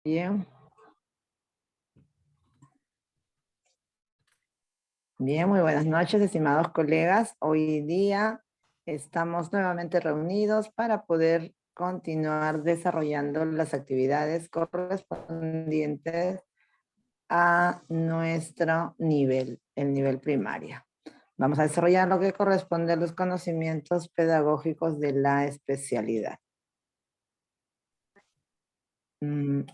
Bien. Bien, muy buenas noches, estimados colegas. Hoy día estamos nuevamente reunidos para poder continuar desarrollando las actividades correspondientes a nuestro nivel, el nivel primario. Vamos a desarrollar lo que corresponde a los conocimientos pedagógicos de la especialidad.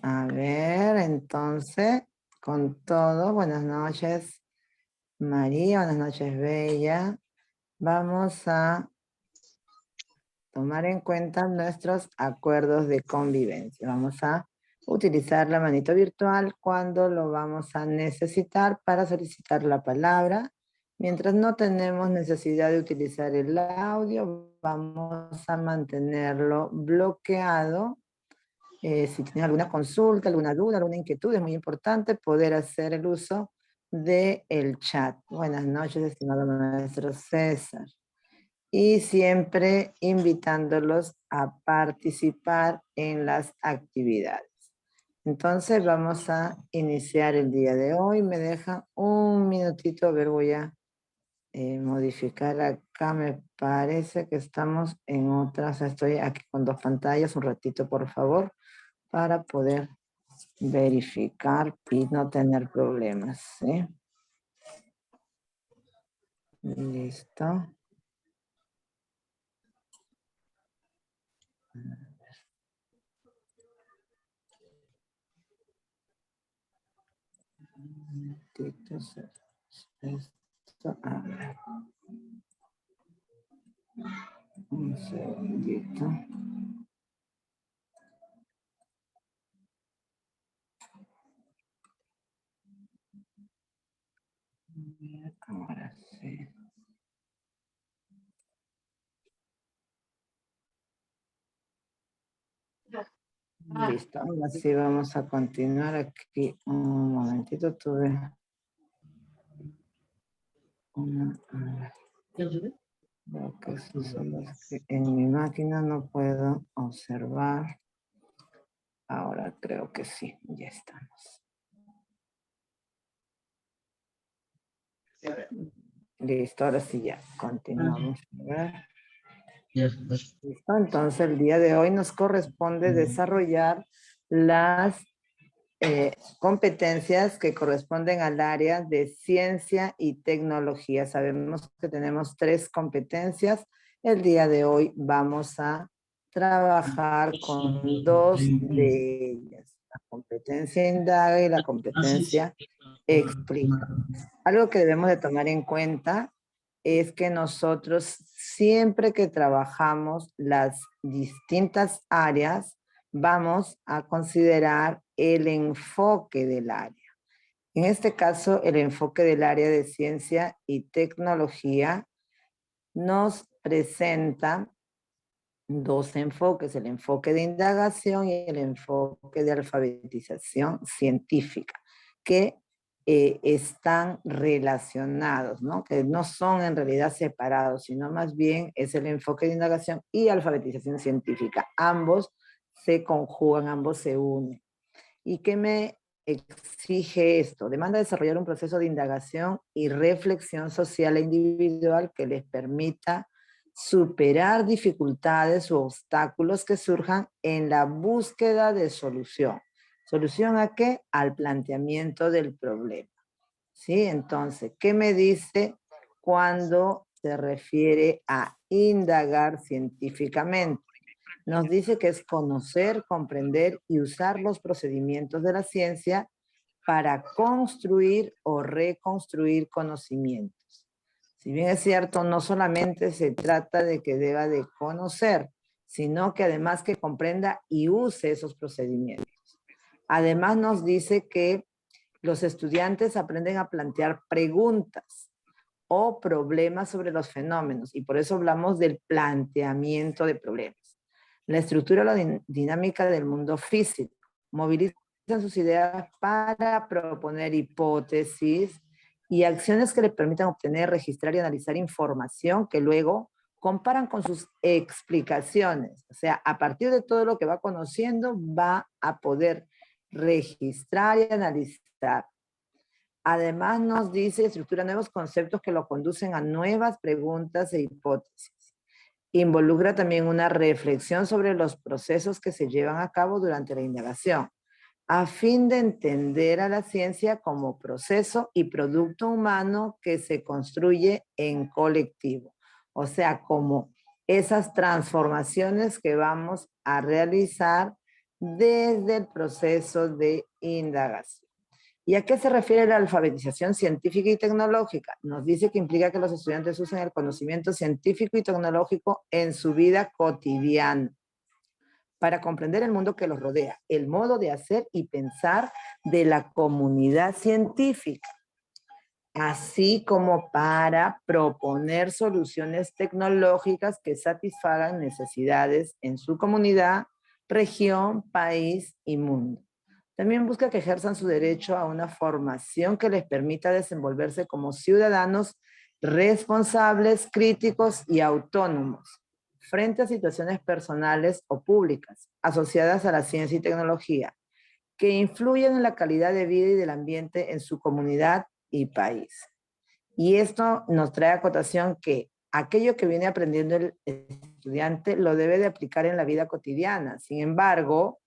A ver, entonces, con todo, buenas noches, María, buenas noches, Bella. Vamos a tomar en cuenta nuestros acuerdos de convivencia. Vamos a utilizar la manito virtual cuando lo vamos a necesitar para solicitar la palabra. Mientras no tenemos necesidad de utilizar el audio, vamos a mantenerlo bloqueado. Si tienen alguna consulta, alguna duda, alguna inquietud, es muy importante poder hacer el uso del chat. Buenas noches, estimado maestro César. Y siempre invitándolos a participar en las actividades. Entonces vamos a iniciar el día de hoy. Me dejan un minutito, a ver, voy a modificar acá. Me parece que estamos en otras. Estoy aquí con dos pantallas. Un ratito, por favor, para poder verificar y no tener problemas, ¿sí? Listo. Esto, a ver. Un segundito. Ahora sí. Listo, ahora sí vamos a continuar aquí. Un momentito, tuve una... Lo que sucede es que en mi máquina no puedo observar. Ahora creo que sí, ya estamos. Listo, ahora sí ya continuamos. A ver. Listo, entonces el día de hoy nos corresponde desarrollar las competencias que corresponden al área de ciencia y tecnología. Sabemos que tenemos 3 competencias. El día de hoy vamos a trabajar con 2 de ellas. La competencia indaga y la competencia explica. Algo que debemos de tomar en cuenta es que nosotros siempre que trabajamos las distintas áreas, vamos a considerar el enfoque del área. En este caso, el enfoque del área de ciencia y tecnología nos presenta 2 enfoques, el enfoque de indagación y el enfoque de alfabetización científica, que están relacionados, ¿no? Que no son en realidad separados, sino más bien es el enfoque de indagación y alfabetización científica. Ambos se conjugan, ambos se unen. ¿Y qué me exige esto? Demanda desarrollar un proceso de indagación y reflexión social e individual que les permita superar dificultades u obstáculos que surjan en la búsqueda de solución. ¿Solución a qué? Al planteamiento del problema. ¿Sí? Entonces, ¿qué me dice cuando se refiere a indagar científicamente? Nos dice que es conocer, comprender y usar los procedimientos de la ciencia para construir o reconstruir conocimientos. Si bien es cierto, no solamente se trata de que deba de conocer, sino que además que comprenda y use esos procedimientos. Además nos dice que los estudiantes aprenden a plantear preguntas o problemas sobre los fenómenos, y por eso hablamos del planteamiento de problemas. La estructura o la dinámica del mundo físico. Movilizan sus ideas para proponer hipótesis y acciones que le permitan obtener, registrar y analizar información que luego comparan con sus explicaciones. O sea, a partir de todo lo que va conociendo, va a poder registrar y analizar. Además nos dice, estructura nuevos conceptos que lo conducen a nuevas preguntas e hipótesis. Involucra también una reflexión sobre los procesos que se llevan a cabo durante la indagación, a fin de entender a la ciencia como proceso y producto humano que se construye en colectivo. O sea, como esas transformaciones que vamos a realizar desde el proceso de indagación. ¿Y a qué se refiere la alfabetización científica y tecnológica? Nos dice que implica que los estudiantes usen el conocimiento científico y tecnológico en su vida cotidiana para comprender el mundo que los rodea, el modo de hacer y pensar de la comunidad científica, así como para proponer soluciones tecnológicas que satisfagan necesidades en su comunidad, región, país y mundo. También busca que ejerzan su derecho a una formación que les permita desenvolverse como ciudadanos responsables, críticos y autónomos frente a situaciones personales o públicas asociadas a la ciencia y tecnología que influyen en la calidad de vida y del ambiente en su comunidad y país. Y esto nos trae a cotación que aquello que viene aprendiendo el estudiante lo debe de aplicar en la vida cotidiana. Sin embargo,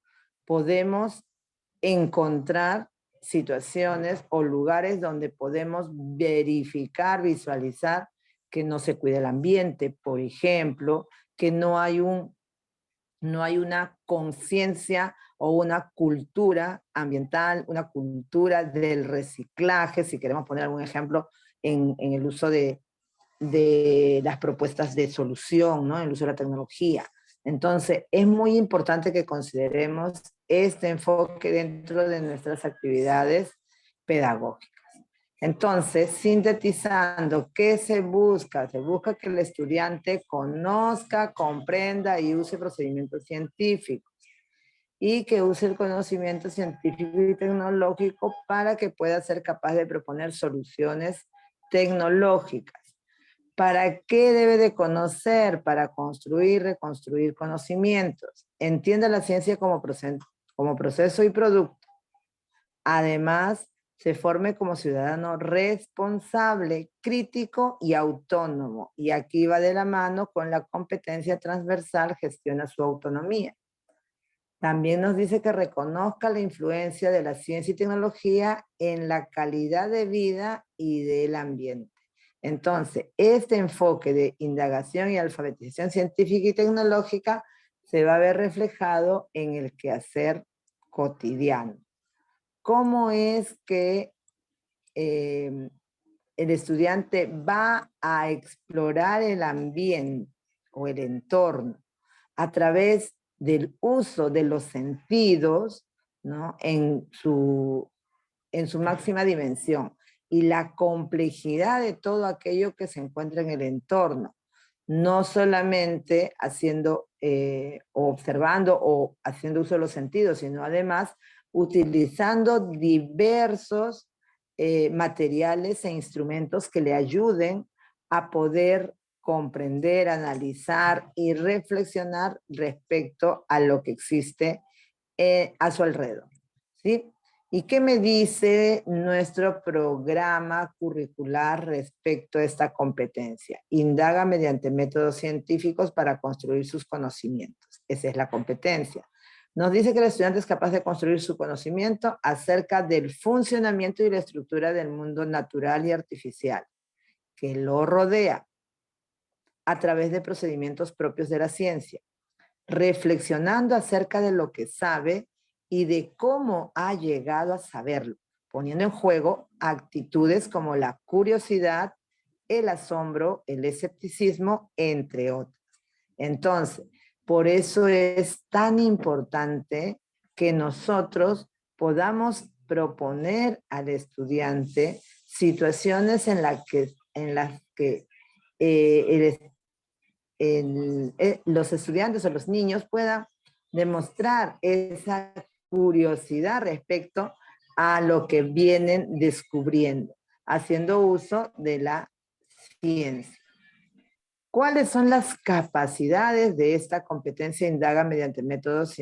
podemos encontrar situaciones o lugares donde podemos verificar, visualizar que no se cuida el ambiente, por ejemplo, que no hay una conciencia o una cultura ambiental, una cultura del reciclaje, si queremos poner algún ejemplo en el uso de las propuestas de solución, ¿no? En el uso de la tecnología. Entonces, es muy importante que consideremos este enfoque dentro de nuestras actividades pedagógicas. Entonces, sintetizando, ¿qué se busca? Se busca que el estudiante conozca, comprenda y use procedimientos científicos y que use el conocimiento científico y tecnológico para que pueda ser capaz de proponer soluciones tecnológicas. ¿Para qué debe de conocer? Para construir, reconstruir conocimientos. Entienda la ciencia como proceso y producto. Además, se forme como ciudadano responsable, crítico y autónomo. Y aquí va de la mano con la competencia transversal, gestiona su autonomía. También nos dice que reconozca la influencia de la ciencia y tecnología en la calidad de vida y del ambiente. Entonces, este enfoque de indagación y alfabetización científica y tecnológica se va a ver reflejado en el quehacer cotidiano. ¿Cómo es que el estudiante va a explorar el ambiente o el entorno a través del uso de los sentidos, ¿no? en su máxima dimensión y la complejidad de todo aquello que se encuentra en el entorno? No solamente haciendo o observando o haciendo uso de los sentidos, sino además utilizando diversos materiales e instrumentos que le ayuden a poder comprender, analizar y reflexionar respecto a lo que existe a su alrededor, ¿sí? ¿Y qué me dice nuestro programa curricular respecto a esta competencia? Indaga mediante métodos científicos para construir sus conocimientos. Esa es la competencia. Nos dice que el estudiante es capaz de construir su conocimiento acerca del funcionamiento y la estructura del mundo natural y artificial que lo rodea a través de procedimientos propios de la ciencia, reflexionando acerca de lo que sabe y de cómo ha llegado a saberlo, poniendo en juego actitudes como la curiosidad, el asombro, el escepticismo, entre otras. Entonces, por eso es tan importante que nosotros podamos proponer al estudiante situaciones en las que los estudiantes o los niños puedan demostrar esa curiosidad respecto a lo que vienen descubriendo, haciendo uso de la ciencia. ¿Cuáles son las capacidades de esta competencia indaga mediante métodos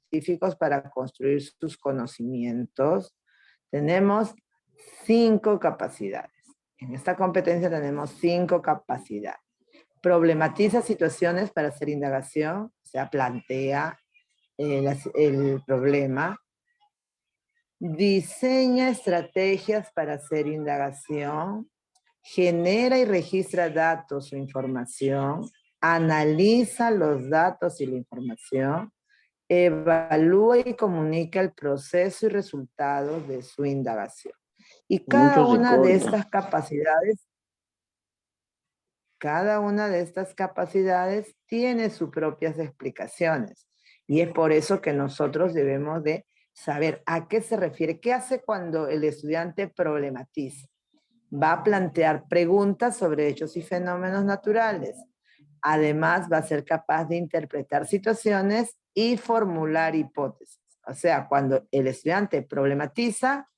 científicos para construir sus conocimientos. Tenemos 5 capacidades. En esta competencia tenemos 5 capacidades. Problematiza situaciones para hacer indagación, o sea, plantea el problema. Diseña estrategias para hacer indagación. Genera y registra datos o información. Analiza los datos y la información. Evalúa y comunica el proceso y resultados de su indagación. Y Mucho se corta. Cada una de estas capacidades tiene sus propias explicaciones. Y es por eso que nosotros debemos de saber a qué se refiere, qué hace cuando el estudiante problematiza. Va a plantear preguntas sobre hechos y fenómenos naturales. Además, va a ser capaz de interpretar situaciones y formular hipótesis. O sea, cuando el estudiante problematiza,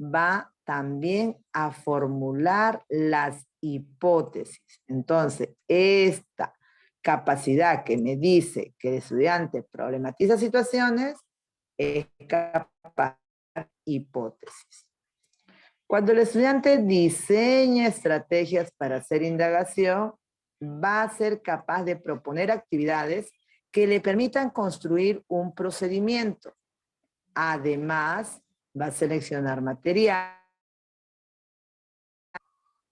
va también a formular las hipótesis. Entonces, esta capacidad que me dice que el estudiante problematiza situaciones es capaz de hipótesis. Cuando el estudiante diseña estrategias para hacer indagación, va a ser capaz de proponer actividades que le permitan construir un procedimiento. Además, va a seleccionar material,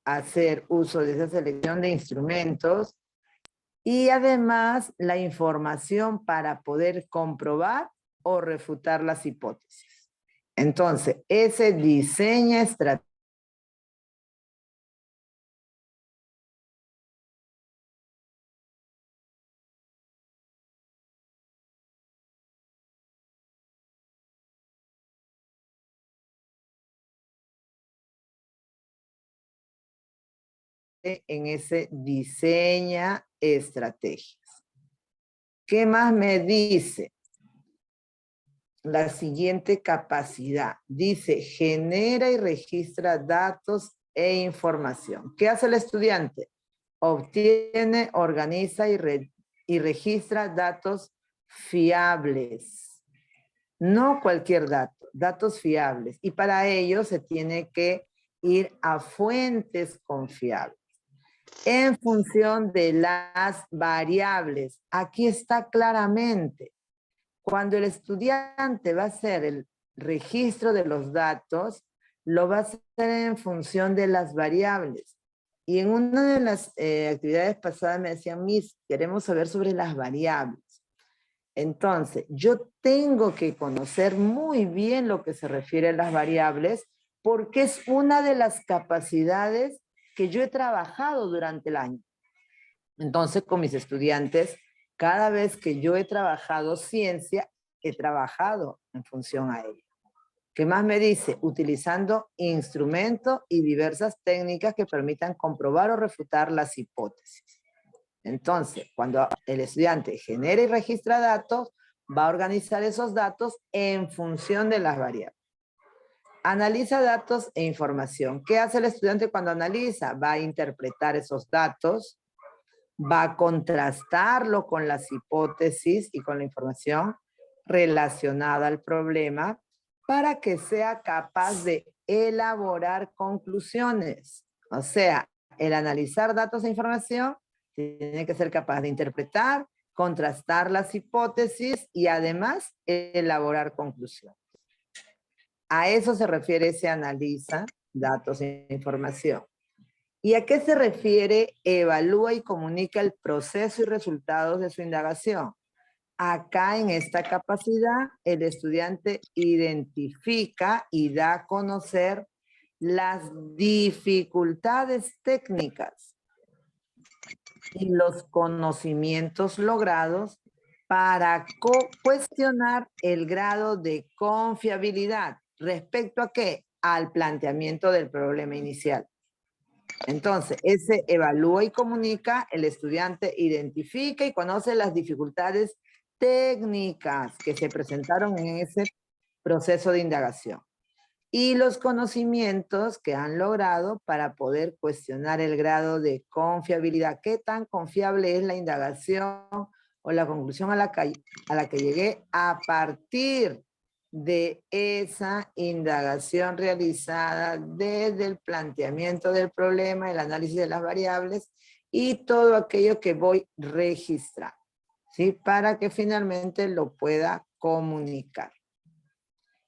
hacer uso de esa selección de instrumentos y además la información para poder comprobar o refutar las hipótesis. Entonces, ese diseña estrategias en ese diseña estrategias. ¿Qué más me dice? La siguiente capacidad. Dice, genera y registra datos e información. ¿Qué hace el estudiante? Obtiene, organiza y registra datos fiables. No cualquier dato, datos fiables. Y para ello se tiene que ir a fuentes confiables. En función de las variables. Aquí está claramente. Cuando el estudiante va a hacer el registro de los datos, lo va a hacer en función de las variables. Y en una de las actividades pasadas me decían, Miss, queremos saber sobre las variables. Entonces, yo tengo que conocer muy bien lo que se refiere a las variables, porque es una de las capacidades que yo he trabajado durante el año. Entonces, con mis estudiantes, cada vez que yo he trabajado ciencia, he trabajado en función a ello. ¿Qué más me dice? Utilizando instrumentos y diversas técnicas que permitan comprobar o refutar las hipótesis. Entonces, cuando el estudiante genera y registra datos, va a organizar esos datos en función de las variables. Analiza datos e información. ¿Qué hace el estudiante cuando analiza? Va a interpretar esos datos, va a contrastarlo con las hipótesis y con la información relacionada al problema para que sea capaz de elaborar conclusiones. O sea, el analizar datos e información tiene que ser capaz de interpretar, contrastar las hipótesis y además elaborar conclusiones. A eso se refiere ese analiza datos e información. ¿Y a qué se refiere evalúa y comunica el proceso y resultados de su indagación? Acá en esta capacidad, el estudiante identifica y da a conocer las dificultades técnicas y los conocimientos logrados para cuestionar el grado de confiabilidad. ¿Respecto a qué? Al planteamiento del problema inicial. Entonces, ese evalúa y comunica, el estudiante identifica y conoce las dificultades técnicas que se presentaron en ese proceso de indagación y los conocimientos que han logrado para poder cuestionar el grado de confiabilidad. ¿Qué tan confiable es la indagación o la conclusión a la que llegué a partir de esa indagación realizada desde el planteamiento del problema, el análisis de las variables y todo aquello que voy registrando, ¿sí? Para que finalmente lo pueda comunicar.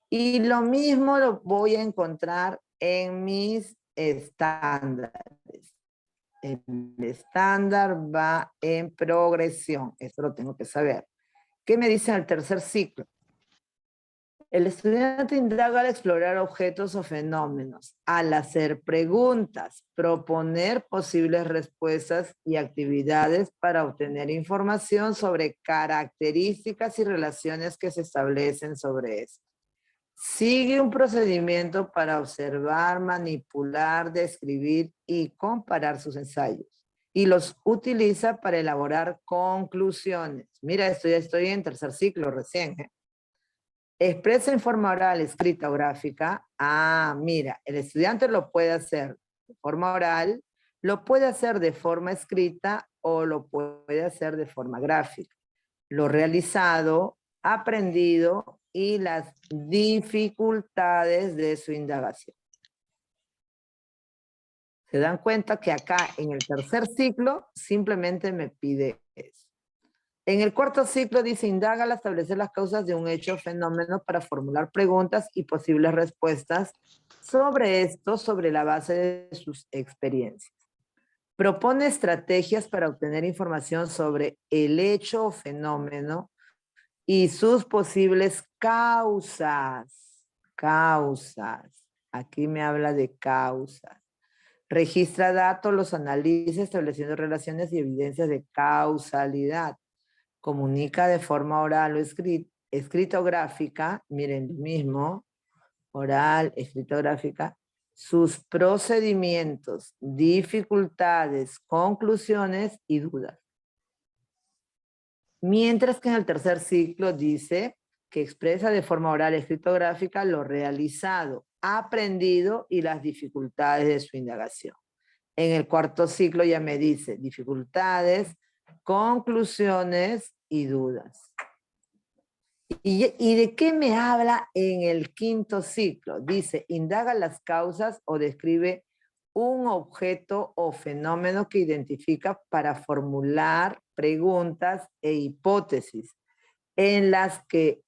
Y lo mismo lo voy a encontrar en mis estándares. El estándar va en progresión, eso lo tengo que saber. ¿Qué me dice en el tercer ciclo? El estudiante indaga al explorar objetos o fenómenos, al hacer preguntas, proponer posibles respuestas y actividades para obtener información sobre características y relaciones que se establecen sobre eso. Sigue un procedimiento para observar, manipular, describir y comparar sus ensayos. Y los utiliza para elaborar conclusiones. Mira, estoy en tercer ciclo recién, ¿eh? Expresa en forma oral, escrita o gráfica. Ah, mira, el estudiante lo puede hacer de forma oral, lo puede hacer de forma escrita o lo puede hacer de forma gráfica. Lo realizado, aprendido y las dificultades de su indagación. Se dan cuenta que acá en el tercer ciclo simplemente me pide eso. En el cuarto ciclo dice, indaga al establecer las causas de un hecho o fenómeno para formular preguntas y posibles respuestas sobre esto, sobre la base de sus experiencias. Propone estrategias para obtener información sobre el hecho o fenómeno y sus posibles causas. Causas. Aquí me habla de causas. Registra datos, los analiza estableciendo relaciones y evidencias de causalidad. Comunica de forma oral o escrita o gráfica, miren lo mismo, oral, escrita o gráfica, sus procedimientos, dificultades, conclusiones y dudas. Mientras que en el tercer ciclo dice que expresa de forma oral, escrita o gráfica lo realizado, aprendido y las dificultades de su indagación. En el cuarto ciclo ya me dice dificultades, conclusiones y dudas. ¿Y de qué me habla en el quinto ciclo? Dice, indaga las causas o describe un objeto o fenómeno que identifica para formular preguntas e hipótesis en las que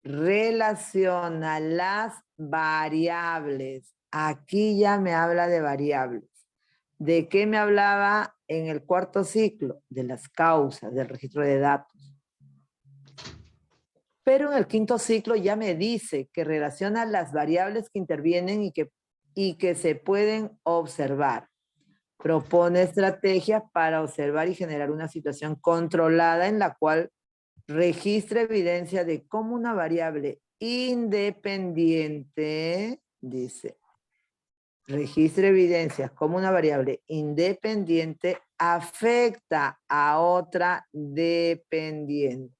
relaciona las variables. Aquí ya me habla de variables. ¿De qué me hablaba en el cuarto ciclo? De las causas, del registro de datos. Pero en el quinto ciclo ya me dice que relaciona las variables que intervienen y que se pueden observar. Propone estrategias para observar y generar una situación controlada en la cual registra evidencia de cómo una variable independiente, dice, registra evidencias como una variable independiente afecta a otra dependiente.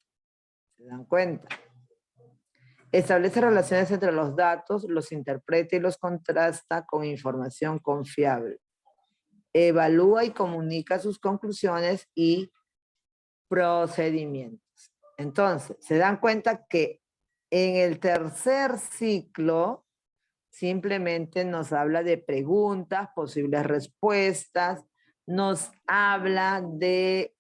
¿Se dan cuenta? Establece relaciones entre los datos, los interpreta y los contrasta con información confiable. Evalúa y comunica sus conclusiones y procedimientos. Entonces, se dan cuenta que en el tercer ciclo simplemente nos habla de preguntas, posibles respuestas, nos habla de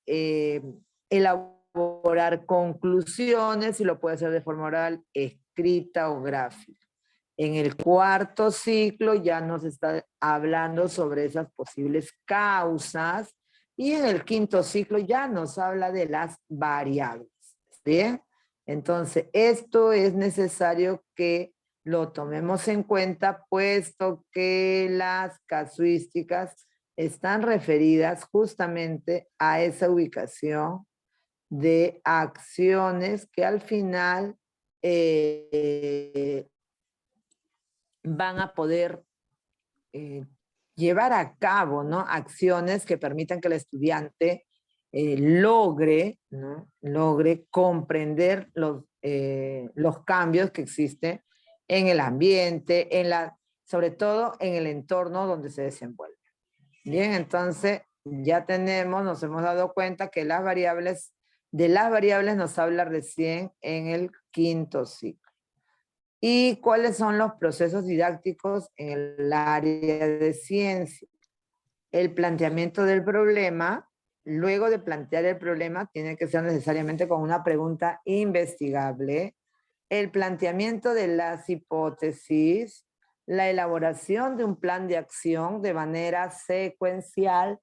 elaborar conclusiones, y lo puede hacer de forma oral, escrita o gráfica. En el cuarto ciclo ya nos está hablando sobre esas posibles causas, y en el quinto ciclo ya nos habla de las variables. ¿Bien? Entonces, esto es necesario que lo tomemos en cuenta, puesto que las casuísticas están referidas justamente a esa ubicación de acciones que al final van a poder llevar a cabo, ¿no? Acciones que permitan que el estudiante logre comprender los cambios que existen en el ambiente, sobre todo en el entorno donde se desenvuelve. Bien, entonces ya nos hemos dado cuenta que las variables De las variables nos habla recién en el quinto ciclo. ¿Y cuáles son los procesos didácticos en el área de ciencia? El planteamiento del problema. Luego de plantear el problema, tiene que ser necesariamente con una pregunta investigable. El planteamiento de las hipótesis, la elaboración de un plan de acción de manera secuencial,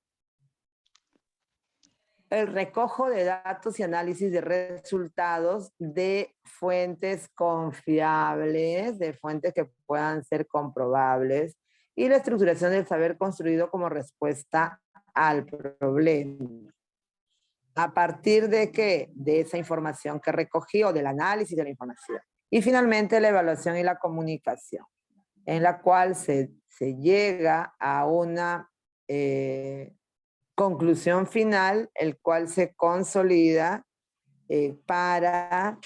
el recojo de datos y análisis de resultados de fuentes confiables, de fuentes que puedan ser comprobables, y la estructuración del saber construido como respuesta al problema. ¿A partir de qué? De esa información que recogí o del análisis de la información. Y finalmente la evaluación y la comunicación, en la cual se llega a una conclusión final, el cual se consolida para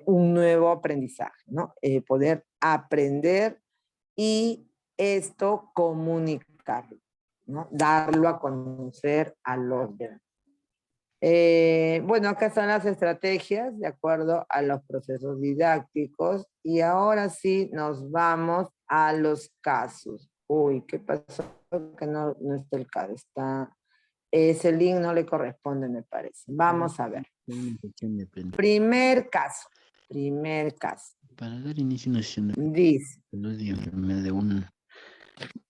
un nuevo aprendizaje, ¿no? Poder aprender y esto comunicarlo, ¿no? Darlo a conocer a los demás. Bueno, acá están las estrategias de acuerdo a los procesos didácticos y ahora sí nos vamos a los casos. Uy, ¿qué pasó? Que no está el caso, está... Ese link no le corresponde, me parece. Vamos a ver. Primer caso. Para dar inicio a una sesión Dice, de un...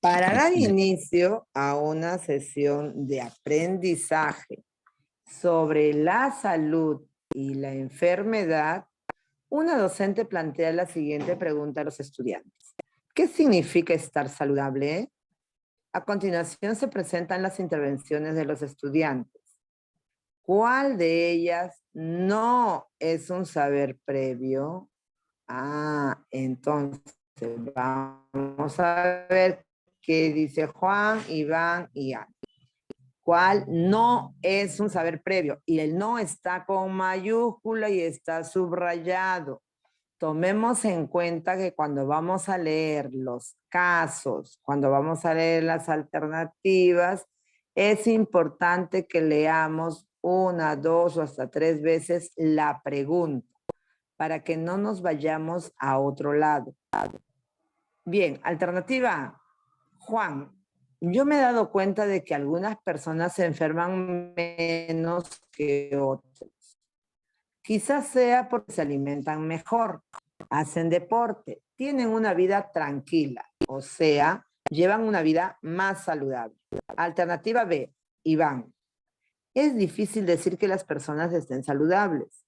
para dar inicio a una sesión de aprendizaje sobre la salud y la enfermedad, una docente plantea la siguiente pregunta a los estudiantes. ¿Qué significa estar saludable? A continuación se presentan las intervenciones de los estudiantes. ¿Cuál de ellas no es un saber previo? Entonces vamos a ver qué dice Juan, Iván y Ana. ¿Cuál no es un saber previo? Y el no está con mayúscula y está subrayado. Tomemos en cuenta que cuando vamos a leer los casos, cuando vamos a leer las alternativas, es importante que leamos una, dos o hasta tres veces la pregunta para que no nos vayamos a otro lado. Bien, alternativa A. Juan, yo me he dado cuenta de que algunas personas se enferman menos que otras. Quizás sea porque se alimentan mejor, hacen deporte, tienen una vida tranquila, o sea, llevan una vida más saludable. Alternativa B, Iván. Es difícil decir que las personas estén saludables,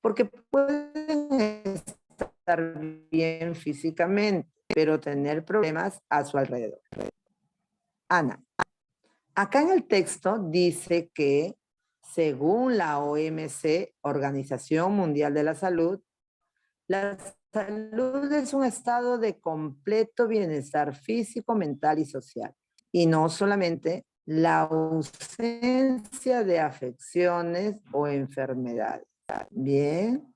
porque pueden estar bien físicamente, pero tener problemas a su alrededor. Ana, acá en el texto dice que, según la OMC, Organización Mundial de la Salud, la salud es un estado de completo bienestar físico, mental y social. Y no solamente la ausencia de afecciones o enfermedades. Bien,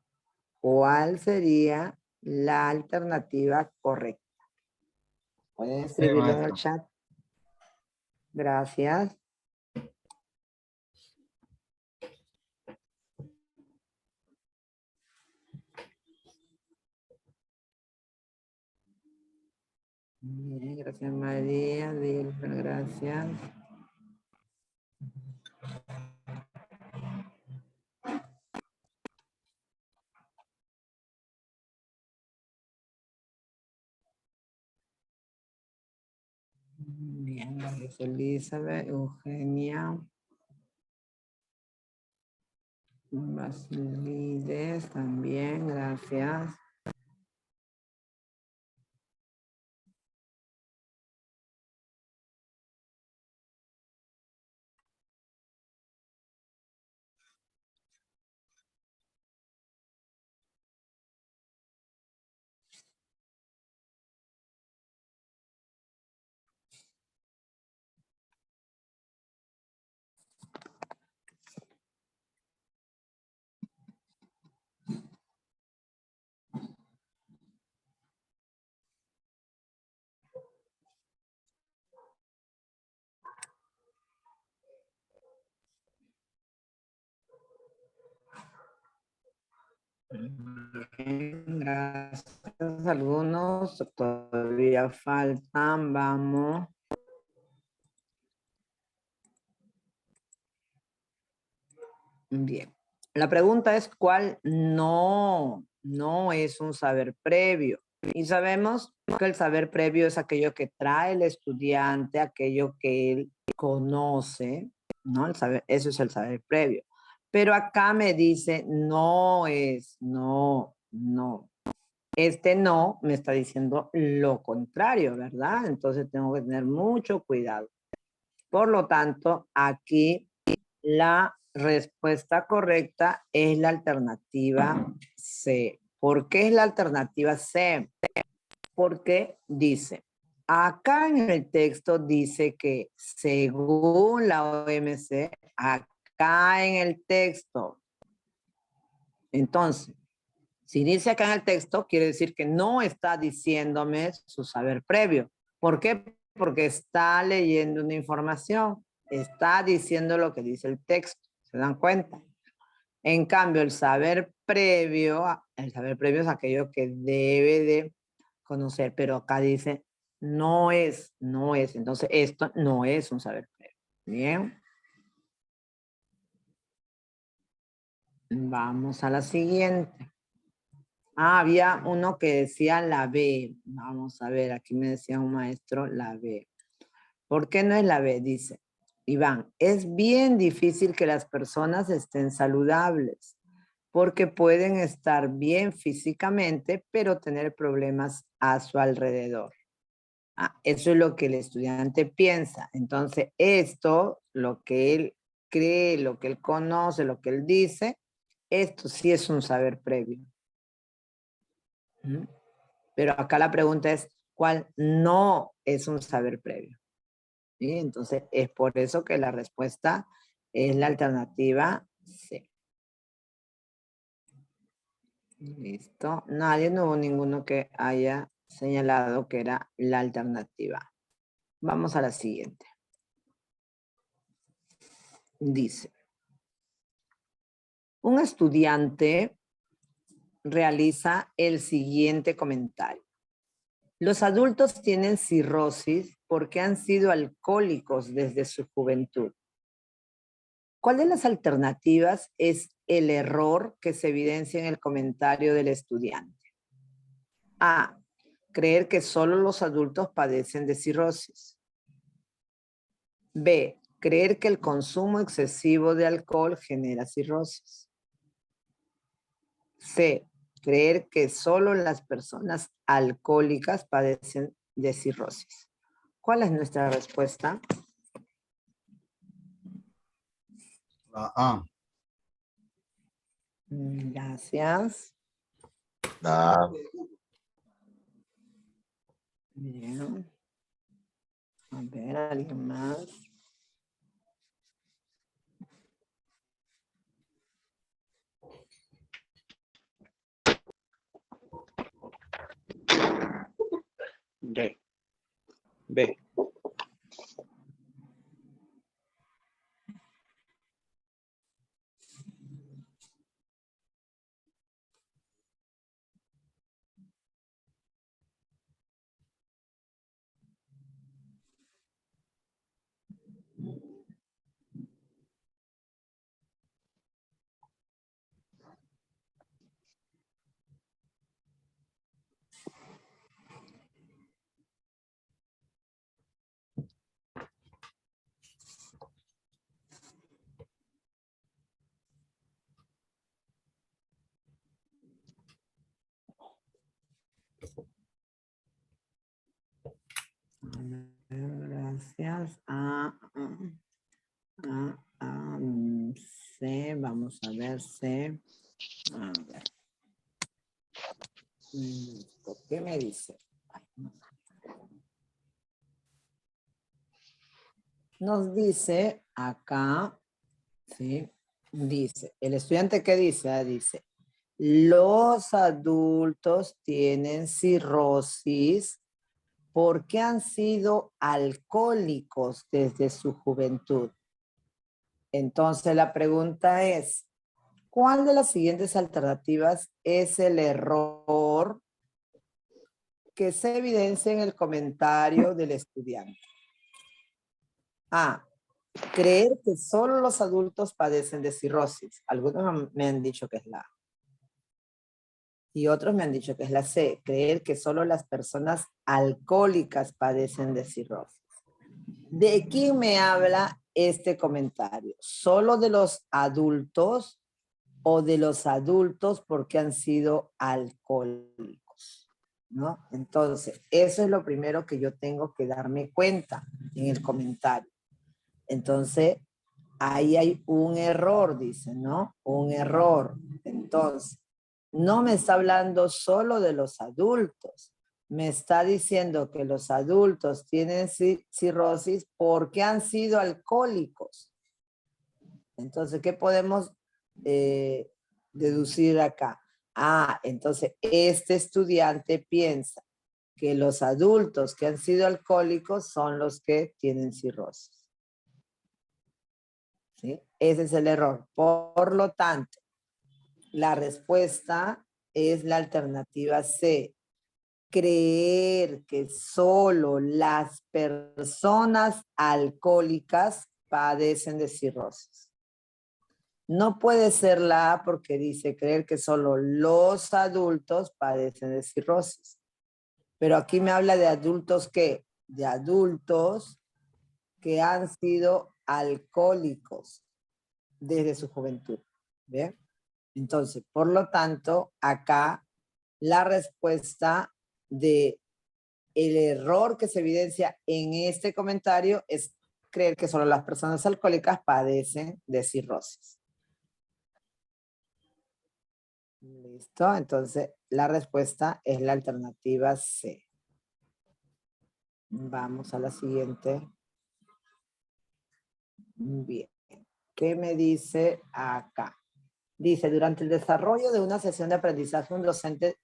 ¿cuál sería la alternativa correcta? Pueden escribirlo en el chat. Gracias. Bien, gracias María, Dilma, gracias. Bien, gracias Elizabeth, Eugenia. Basilides también, gracias. Gracias. Algunos todavía faltan. Vamos. Bien. La pregunta es ¿cuál no es un saber previo? Y sabemos que el saber previo es aquello que trae el estudiante, aquello que él conoce, ¿no? Eso es el saber previo. Pero acá me dice no. Este no me está diciendo lo contrario, ¿verdad? Entonces tengo que tener mucho cuidado. Por lo tanto, aquí la respuesta correcta es la alternativa C. ¿Por qué es la alternativa C? Porque dice, acá en el texto dice que según la OMC, acá en el texto. Entonces, si dice acá en el texto, quiere decir que no está diciéndome su saber previo. ¿Por qué? Porque está leyendo una información, está diciendo lo que dice el texto. ¿Se dan cuenta? En cambio, el saber previo es aquello que debe de conocer, pero acá dice no es. Entonces, esto no es un saber previo. Bien. Vamos a la siguiente. Había uno que decía la B. Vamos a ver, aquí me decía un maestro la B. ¿Por qué no es la B? Dice, Iván, es bien difícil que las personas estén saludables, porque pueden estar bien físicamente, pero tener problemas a su alrededor. Eso es lo que el estudiante piensa. Entonces, esto, lo que él cree, lo que él conoce, lo que él dice, esto sí es un saber previo. Pero acá la pregunta es, ¿cuál no es un saber previo? ¿Sí? Entonces, es por eso que la respuesta es la alternativa C. Listo. Nadie, no hubo ninguno que haya señalado que era la alternativa. Vamos a la siguiente. Dice, un estudiante realiza el siguiente comentario. Los adultos tienen cirrosis porque han sido alcohólicos desde su juventud. ¿Cuál de las alternativas es el error que se evidencia en el comentario del estudiante? A. Creer que solo los adultos padecen de cirrosis. B. Creer que el consumo excesivo de alcohol genera cirrosis. C. Creer que solo las personas alcohólicas padecen de cirrosis. ¿Cuál es nuestra respuesta? La A. Gracias. La Bien. A ver, ¿alguien más? D. B. Gracias. C, vamos a ver, C. A ver. ¿Qué me dice? Nos dice acá, ¿sí? Dice, el estudiante ¿qué dice? Dice, los adultos tienen cirrosis porque han sido alcohólicos desde su juventud. Entonces la pregunta es, ¿Cuál de las siguientes alternativas es el error que se evidencia en el comentario del estudiante? A. Creer que solo los adultos padecen de cirrosis. Algunos me han dicho que es la A. Y otros me han dicho que es la C. Creer que solo las personas alcohólicas padecen de cirrosis. ¿De quién me habla este comentario? ¿Solo de los adultos o de los adultos porque han sido alcohólicos? ¿No? Entonces, eso es lo primero que yo tengo que darme cuenta en el comentario. Entonces, ahí hay un error, dice, ¿no? Un error. Entonces, no me está hablando solo de los adultos. Me está diciendo que los adultos tienen cirrosis porque han sido alcohólicos. Entonces, ¿qué podemos deducir acá? Ah, entonces este estudiante piensa que los adultos que han sido alcohólicos son los que tienen cirrosis. ¿Sí? Ese es el error. Por lo tanto, la respuesta es la alternativa C. Creer que solo las personas alcohólicas padecen de cirrosis. No puede ser la A porque dice creer que solo los adultos padecen de cirrosis. Pero aquí me habla de adultos ¿qué? De adultos que han sido alcohólicos desde su juventud. ¿Bien? Entonces, por lo tanto, acá la respuesta de el error que se evidencia en este comentario es creer que solo las personas alcohólicas padecen de cirrosis. Listo, entonces la respuesta es la alternativa C. Vamos a la siguiente. Bien, ¿qué me dice acá? Dice, durante el desarrollo de una sesión de aprendizaje, un docente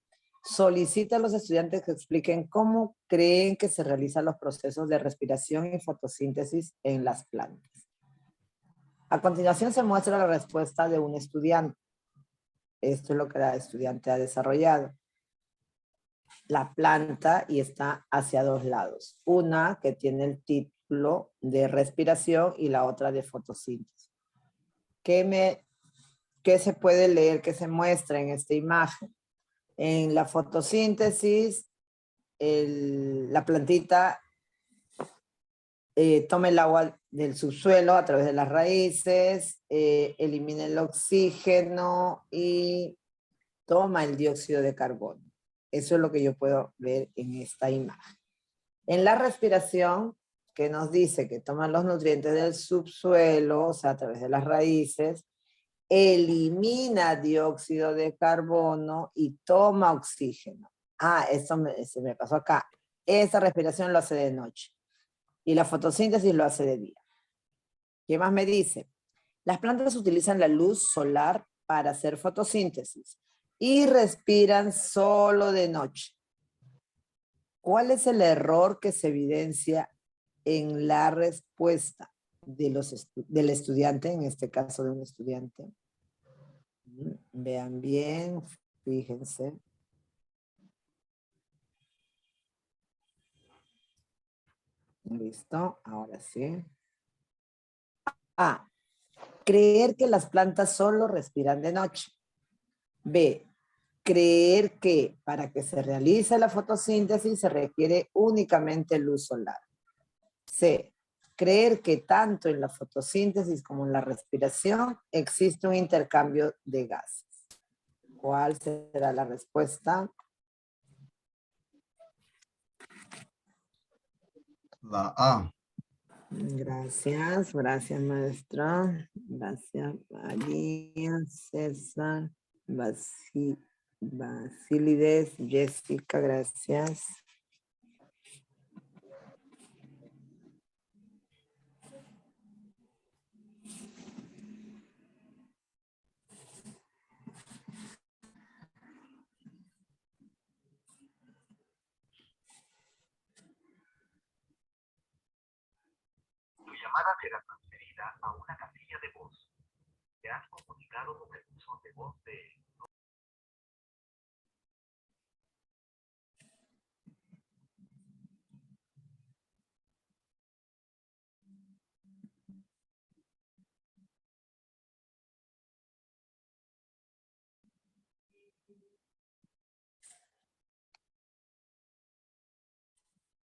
solicita a los estudiantes que expliquen cómo creen que se realizan los procesos de respiración y fotosíntesis en las plantas. A continuación se muestra la respuesta de un estudiante. Esto es lo que la estudiante ha desarrollado. La planta y está hacia dos lados. Una que tiene el título de respiración y la otra de fotosíntesis. ¿Qué se puede leer, qué se muestra en esta imagen? En la fotosíntesis, la plantita toma el agua del subsuelo a través de las raíces, elimina el oxígeno y toma el dióxido de carbono. Eso es lo que yo puedo ver en esta imagen. En la respiración, que nos dice que toma los nutrientes del subsuelo, o sea, a través de las raíces, elimina dióxido de carbono y toma oxígeno. Ah, se me pasó acá. Esa respiración lo hace de noche y la fotosíntesis lo hace de día. ¿Qué más me dice? Las plantas utilizan la luz solar para hacer fotosíntesis y respiran solo de noche. ¿Cuál es el error que se evidencia en la respuesta del estudiante, en este caso de un estudiante? Vean bien, fíjense. Listo, ahora sí. A. Creer que las plantas solo respiran de noche. B. Creer que para que se realice la fotosíntesis se requiere únicamente luz solar. C. Creer que tanto en la fotosíntesis como en la respiración existe un intercambio de gases. ¿Cuál será la respuesta? La A. Gracias, gracias maestra. Gracias María, César, Basilides, Jessica, gracias. Tu llamada será transferida a una casilla de voz.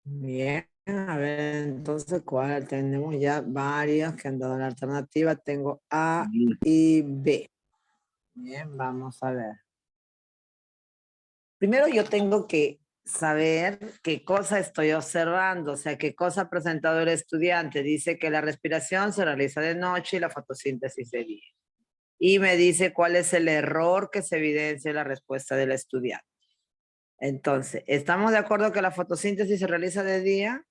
Bien, a ver, entonces, ¿cuál? Tenemos ya varios que han dado la alternativa. Tengo A y B. Bien, vamos a ver. Primero yo tengo que saber qué cosa estoy observando, o sea, qué cosa ha presentado el estudiante. Dice que la respiración se realiza de noche y la fotosíntesis de día. Y me dice cuál es el error que se evidencia en la respuesta del estudiante. Entonces, ¿estamos de acuerdo que la fotosíntesis se realiza de día?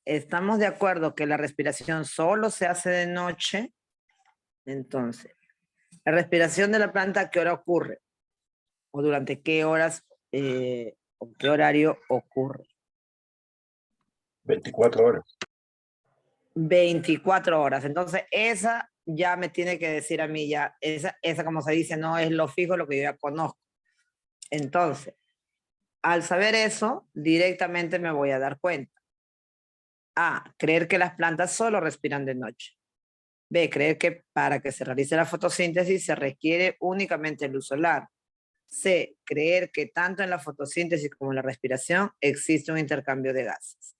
¿Estamos de acuerdo que la respiración solo se hace de noche? Entonces, ¿la respiración de la planta a qué hora ocurre? ¿O durante qué horas o qué horario ocurre? 24 horas. 24 horas. Entonces, esa ya me tiene que decir a mí ya, esa como se dice, no es lo fijo, lo que yo ya conozco. Entonces, al saber eso, directamente me voy a dar cuenta. A, creer que las plantas solo respiran de noche. B, creer que para que se realice la fotosíntesis se requiere únicamente luz solar. C, creer que tanto en la fotosíntesis como en la respiración existe un intercambio de gases.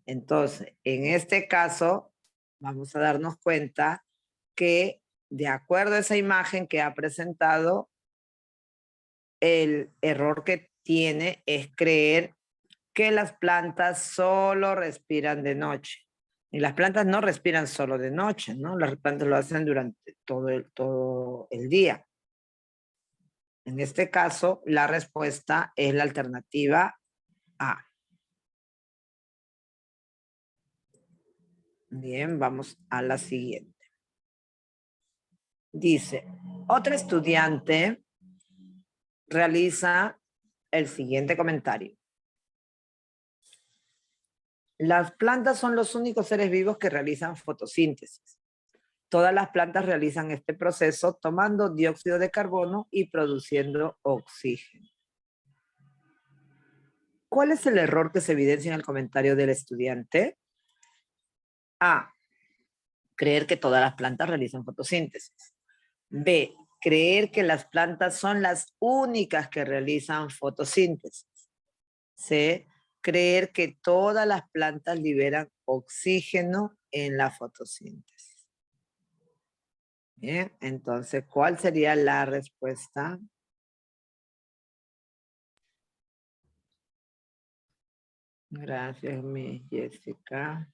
Entonces, en este caso, vamos a darnos cuenta que de acuerdo a esa imagen que ha presentado, el error que tiene es creer que las plantas solo respiran de noche. Y las plantas no respiran solo de noche, ¿no? Las plantas lo hacen durante todo el día. En este caso, la respuesta es la alternativa A. Bien, vamos a la siguiente. Dice, otro estudiante realiza el siguiente comentario. Las plantas son los únicos seres vivos que realizan fotosíntesis. Todas las plantas realizan este proceso tomando dióxido de carbono y produciendo oxígeno. ¿Cuál es el error que se evidencia en el comentario del estudiante? A, creer que todas las plantas realizan fotosíntesis. B, creer que las plantas son las únicas que realizan fotosíntesis. C, creer que todas las plantas liberan oxígeno en la fotosíntesis. Bien, entonces, ¿cuál sería la respuesta? Gracias, mi Jessica.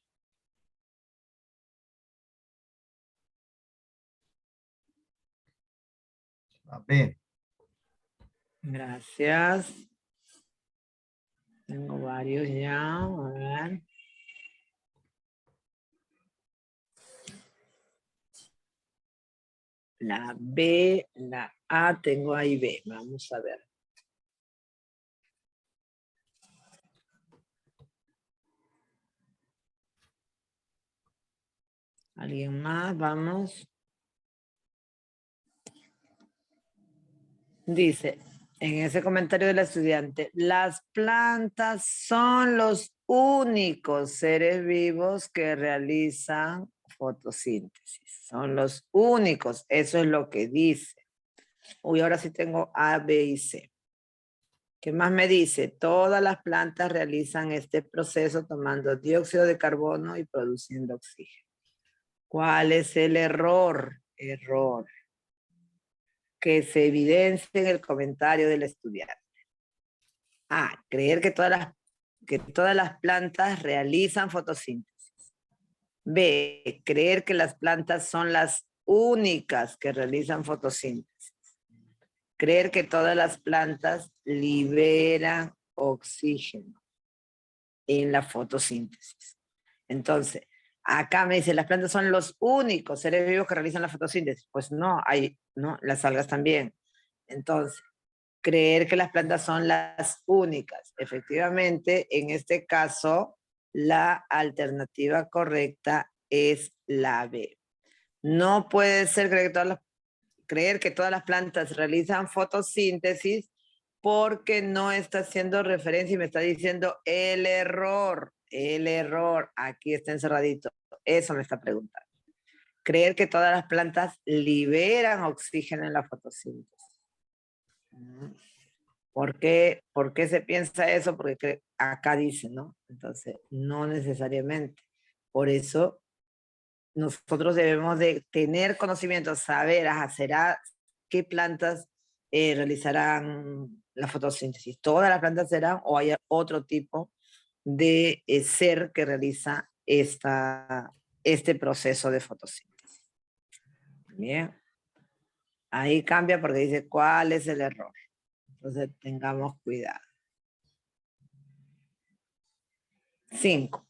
La B. Gracias. Tengo varios ya. A ver. La B, la A, tengo ahí B. Vamos a ver. ¿Alguien más? Vamos. Dice, en ese comentario del estudiante, las plantas son los únicos seres vivos que realizan fotosíntesis. Son los únicos, eso es lo que dice. Uy, ahora sí tengo A, B y C. ¿Qué más me dice? Todas las plantas realizan este proceso tomando dióxido de carbono y produciendo oxígeno. ¿Cuál es el error? Error que se evidencia en el comentario del estudiante. A, creer que todas las plantas realizan fotosíntesis. B, creer que las plantas son las únicas que realizan fotosíntesis. Creer que todas las plantas liberan oxígeno en la fotosíntesis. Entonces, acá me dice, las plantas son los únicos seres vivos que realizan la fotosíntesis. Pues no, las algas también. Entonces, creer que las plantas son las únicas. Efectivamente, en este caso, la alternativa correcta es la B. No puede ser creer que todas las plantas realizan fotosíntesis porque no está haciendo referencia y me está diciendo el error, aquí está encerradito. Eso me está preguntando. Creer que todas las plantas liberan oxígeno en la fotosíntesis. ¿Por qué se piensa eso? Porque acá dice, ¿no? Entonces, no necesariamente. Por eso, nosotros debemos de tener conocimiento, saber, será qué plantas realizarán la fotosíntesis. ¿Todas las plantas serán o hay otro tipo de ser que realiza este proceso de fotosíntesis? Bien. Ahí cambia porque dice cuál es el error. Entonces tengamos cuidado. 5.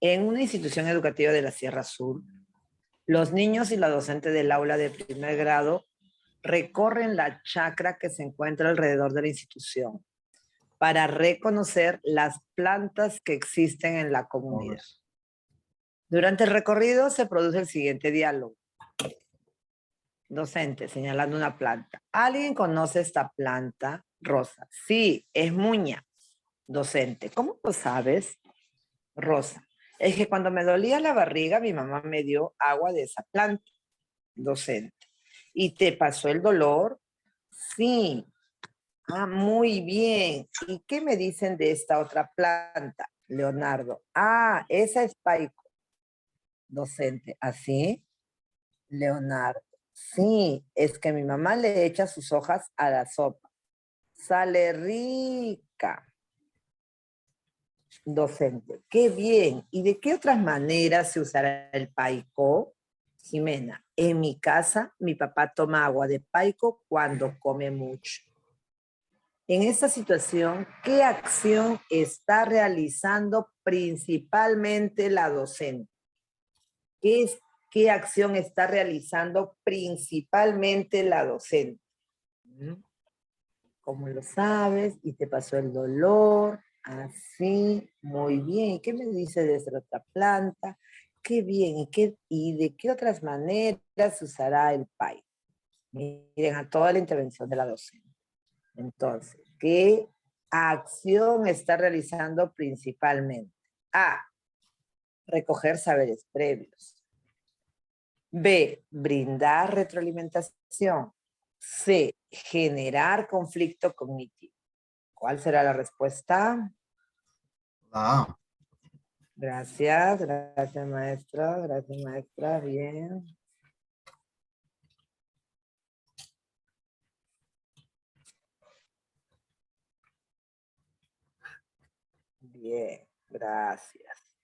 En una institución educativa de la Sierra Sur, los niños y la docente del aula de primer grado recorren la chacra que se encuentra alrededor de la institución para reconocer las plantas que existen en la comunidad. Durante el recorrido se produce el siguiente diálogo. Docente, señalando una planta. ¿Alguien conoce esta planta? Rosa. Sí, es muña. Docente. ¿Cómo lo sabes? Rosa. Es que cuando me dolía la barriga, mi mamá me dio agua de esa planta. Docente. ¿Y te pasó el dolor? Sí. Ah, muy bien. ¿Y qué me dicen de esta otra planta? Leonardo. Ah, esa es paico. Docente. ¿Así? Leonardo. Sí, es que mi mamá le echa sus hojas a la sopa. Sale rica. Docente. Qué bien. ¿Y de qué otras maneras se usará el paico? Jimena. En mi casa, mi papá toma agua de paico cuando come mucho. En esta situación, ¿qué acción está realizando principalmente la docente? ¿Qué acción está realizando principalmente la docente? ¿Cómo lo sabes? ¿Y te pasó el dolor? Así, muy bien. ¿Y qué me dice de esta otra planta? Qué bien. ¿Y de qué otras maneras se usará el PAI? Miren a toda la intervención de la docente. Entonces, ¿qué acción está realizando principalmente? A, recoger saberes previos. B, brindar retroalimentación. C, generar conflicto cognitivo. ¿Cuál será la respuesta? La A. Gracias maestra, bien. Bien, gracias.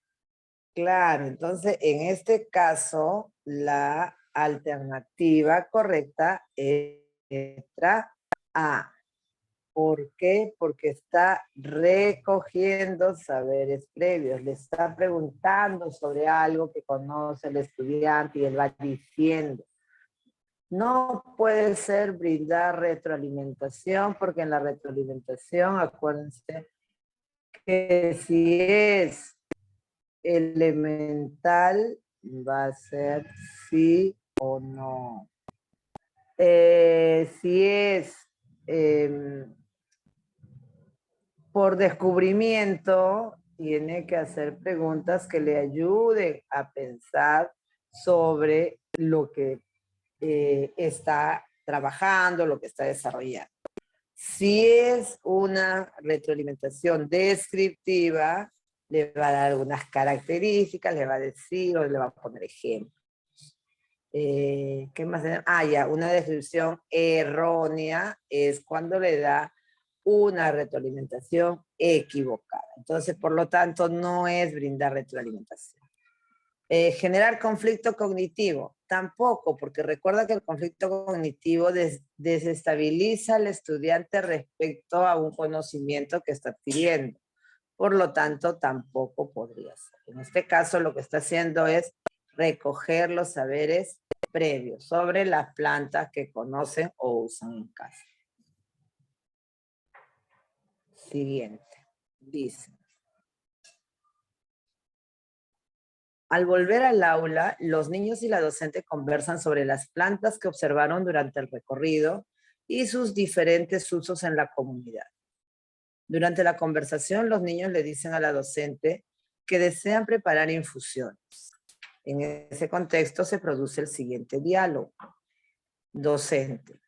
Claro, entonces en este caso la alternativa correcta es letra A. ¿Por qué? Porque está recogiendo saberes previos. Le está preguntando sobre algo que conoce el estudiante y él va diciendo. No puede ser brindar retroalimentación porque en la retroalimentación, acuérdense que si es elemental va a ser sí o no. Si es por descubrimiento, tiene que hacer preguntas que le ayuden a pensar sobre lo que está trabajando, lo que está desarrollando. Si es una retroalimentación descriptiva, le va a dar algunas características, le va a decir o le va a poner ejemplos. ¿Qué más? Ya, una descripción errónea es cuando le da una retroalimentación equivocada. Entonces, por lo tanto, no es brindar retroalimentación. Generar conflicto cognitivo, tampoco, porque recuerda que el conflicto cognitivo desestabiliza al estudiante respecto a un conocimiento que está adquiriendo. Por lo tanto, tampoco podría ser. En este caso, lo que está haciendo es recoger los saberes previos sobre las plantas que conocen o usan en casa. Siguiente. Dice, Al volver al aula, los niños y la docente conversan sobre las plantas que observaron durante el recorrido y sus diferentes usos en la comunidad. Durante la conversación, los niños le dicen a la docente que desean preparar infusiones. En ese contexto se produce el siguiente diálogo. Docente,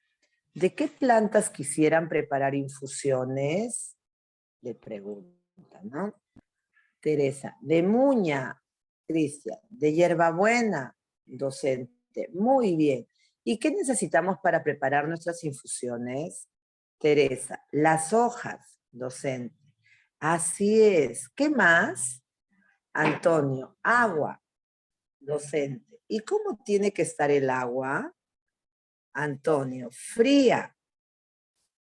¿de qué plantas quisieran preparar infusiones? Le pregunta, ¿no? Teresa, de muña. Cristian, de hierbabuena. Docente, muy bien. ¿Y qué necesitamos para preparar nuestras infusiones? Teresa, las hojas. Docente, así es. ¿Qué más? Antonio, agua. Docente, ¿y cómo tiene que estar el agua? Antonio, fría.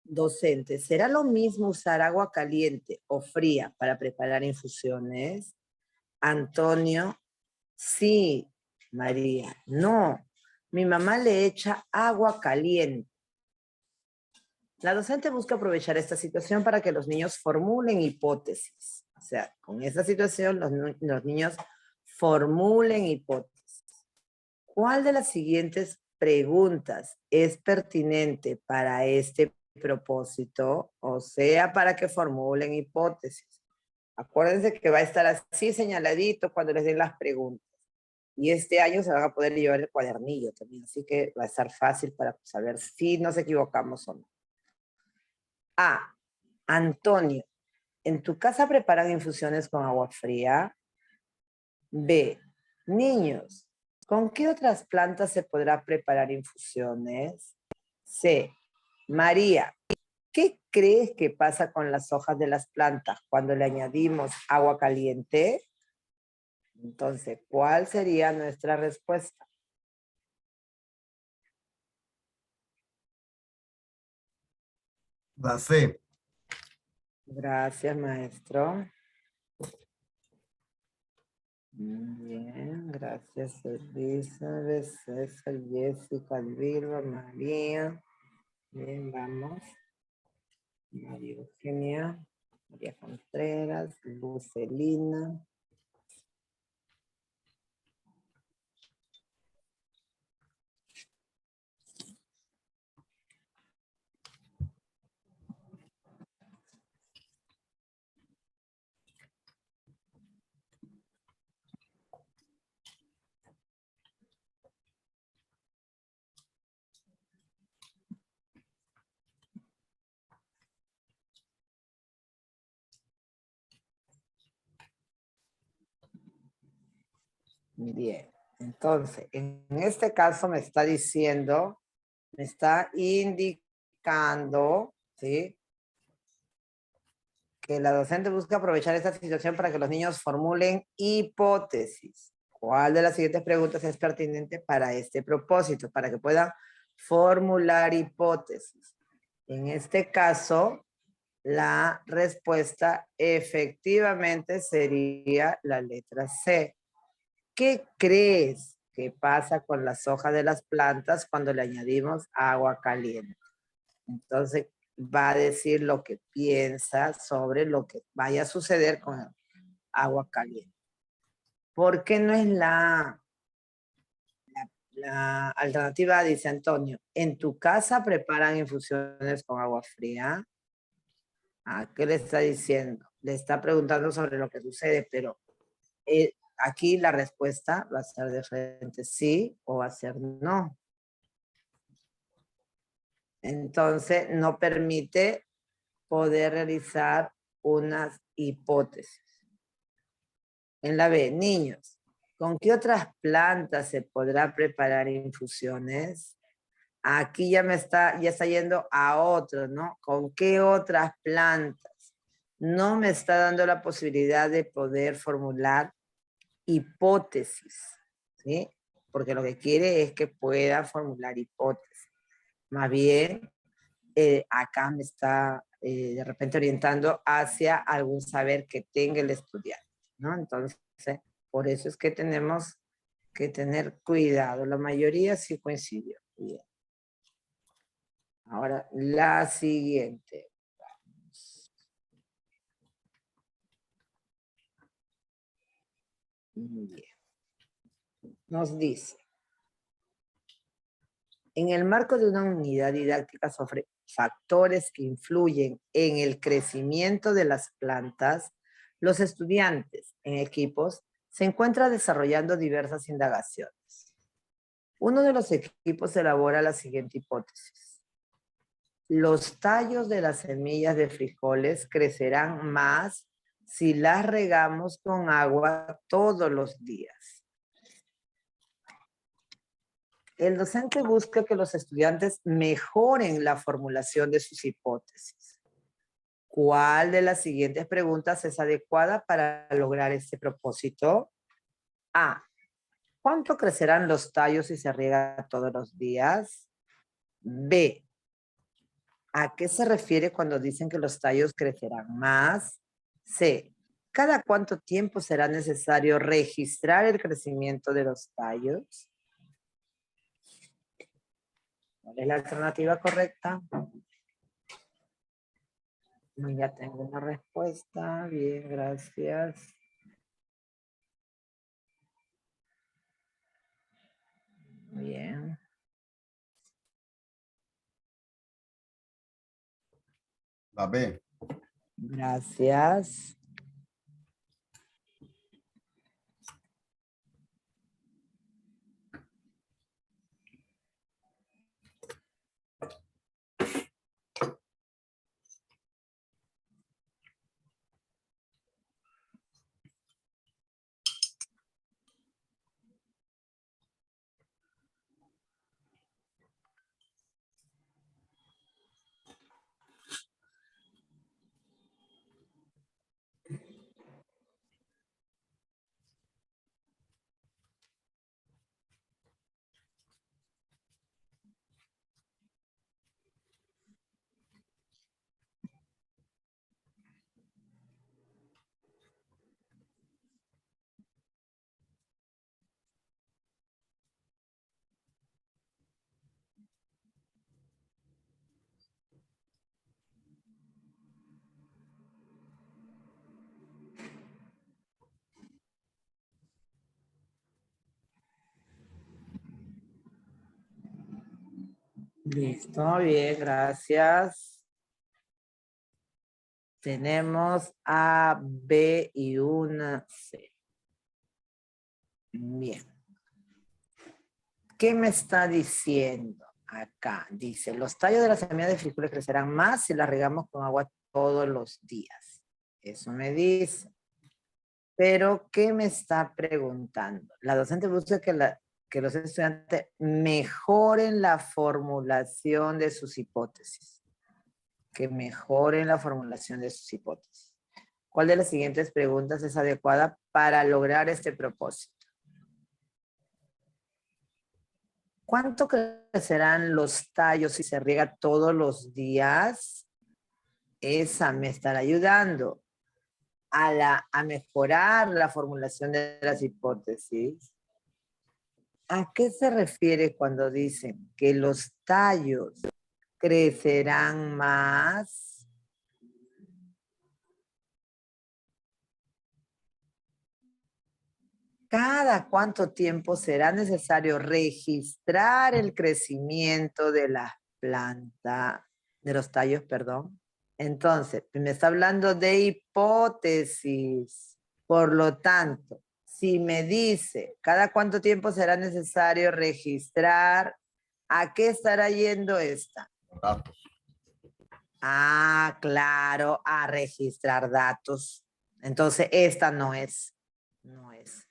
Docente, ¿será lo mismo usar agua caliente o fría para preparar infusiones? Antonio, sí. María, no. Mi mamá le echa agua caliente. La docente busca aprovechar esta situación para que los niños formulen hipótesis. O sea, con esta situación los niños formulen hipótesis. ¿Cuál de las siguientes preguntas es pertinente para este propósito? O sea, para que formulen hipótesis. Acuérdense que va a estar así señaladito cuando les den las preguntas. Y este año se van a poder llevar el cuadernillo también, así que va a estar fácil para saber si nos equivocamos o no. A. Antonio, ¿en tu casa preparan infusiones con agua fría? B. Niños, ¿con qué otras plantas se podrá preparar infusiones? C. María, ¿qué crees que pasa con las hojas de las plantas cuando le añadimos agua caliente? Entonces, ¿cuál sería nuestra respuesta? La C. Gracias, maestro. Muy bien, gracias Elizabeth, César, Jessica, Vilma, María. Bien, vamos. María Eugenia, María Contreras, Lucelina. Bien, entonces, en este caso me está diciendo, me está indicando, ¿sí? Que la docente busca aprovechar esta situación para que los niños formulen hipótesis. ¿Cuál de las siguientes preguntas es pertinente para este propósito? Para que puedan formular hipótesis. En este caso, la respuesta efectivamente sería la letra C. ¿Qué crees que pasa con las hojas de las plantas cuando le añadimos agua caliente? Entonces va a decir lo que piensa sobre lo que vaya a suceder con el agua caliente. ¿Por qué no es la alternativa? Dice Antonio, ¿en tu casa preparan infusiones con agua fría? ¿Qué le está diciendo? Le está preguntando sobre lo que sucede, pero aquí la respuesta va a ser de frente sí o va a ser no. Entonces, no permite poder realizar unas hipótesis. En la B, niños, ¿con qué otras plantas se podrá preparar infusiones? Aquí ya está yendo a otro, ¿no? ¿Con qué otras plantas? No me está dando la posibilidad de poder formular hipótesis, ¿sí? Porque lo que quiere es que pueda formular hipótesis. Más bien, acá me está de repente orientando hacia algún saber que tenga el estudiante, ¿no? Entonces, por eso es que tenemos que tener cuidado. La mayoría sí coincidió. Bien. Ahora, la siguiente. Vamos. Bien. nos dice, en el marco de una unidad didáctica sobre factores que influyen en el crecimiento de las plantas, los estudiantes en equipos se encuentran desarrollando diversas indagaciones. Uno de los equipos elabora la siguiente hipótesis. Los tallos de las semillas de frijoles crecerán más si las regamos con agua todos los días. El docente busca que los estudiantes mejoren la formulación de sus hipótesis. ¿Cuál de las siguientes preguntas es adecuada para lograr este propósito? A. ¿Cuánto crecerán los tallos si se riega todos los días? B. ¿A qué se refiere cuando dicen que los tallos crecerán más? C. ¿Cada cuánto tiempo será necesario registrar el crecimiento de los tallos? ¿Cuál es la alternativa correcta? Ya tengo una respuesta. Bien, gracias. Bien. La B. Gracias. Listo, bien, gracias. Tenemos A, B y una C. Bien. ¿Qué me está diciendo acá? Dice, los tallos de las semillas de frijoles crecerán más si las regamos con agua todos los días. Eso me dice. Pero, ¿qué me está preguntando? La docente busca que los estudiantes mejoren la formulación de sus hipótesis. Que mejoren la formulación de sus hipótesis. ¿Cuál de las siguientes preguntas es adecuada para lograr este propósito? ¿Cuánto crecerán los tallos si se riega todos los días? Esa me estará ayudando a mejorar la formulación de las hipótesis. ¿A qué se refiere cuando dicen que los tallos crecerán más? ¿Cada cuánto tiempo será necesario registrar el crecimiento de la planta, de los tallos, perdón? Entonces, me está hablando de hipótesis. Por lo tanto, si me dice cada cuánto tiempo será necesario registrar, ¿a qué estará yendo esta? Datos. Ah, claro, a registrar datos. Entonces, esta no es. No es.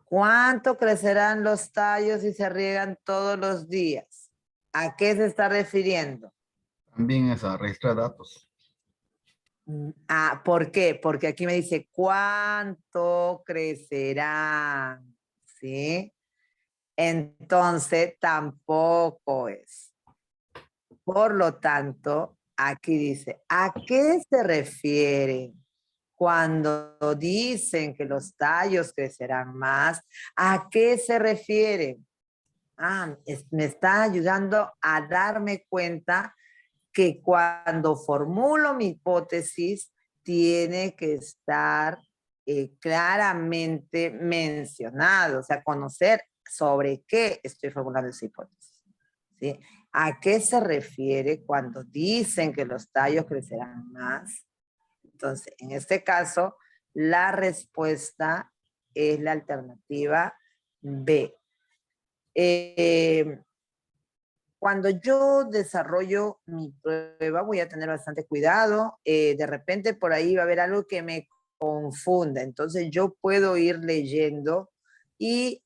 ¿Cuánto crecerán los tallos si se riegan todos los días? ¿A qué se está refiriendo? También esa, registra de datos. Ah, ¿por qué? Porque aquí me dice cuánto crecerá, ¿sí? Entonces tampoco es. Por lo tanto, aquí dice, ¿a qué se refiere cuando dicen que los tallos crecerán más? ¿A qué se refiere? Ah, me está ayudando a darme cuenta que cuando formulo mi hipótesis tiene que estar claramente mencionado, o sea, conocer sobre qué estoy formulando esa hipótesis. ¿Sí? ¿A qué se refiere cuando dicen que los tallos crecerán más? Entonces, en este caso, la respuesta es la alternativa B. Cuando yo desarrollo mi prueba, voy a tener bastante cuidado. De repente por ahí va a haber algo que me confunda. Entonces yo puedo ir leyendo y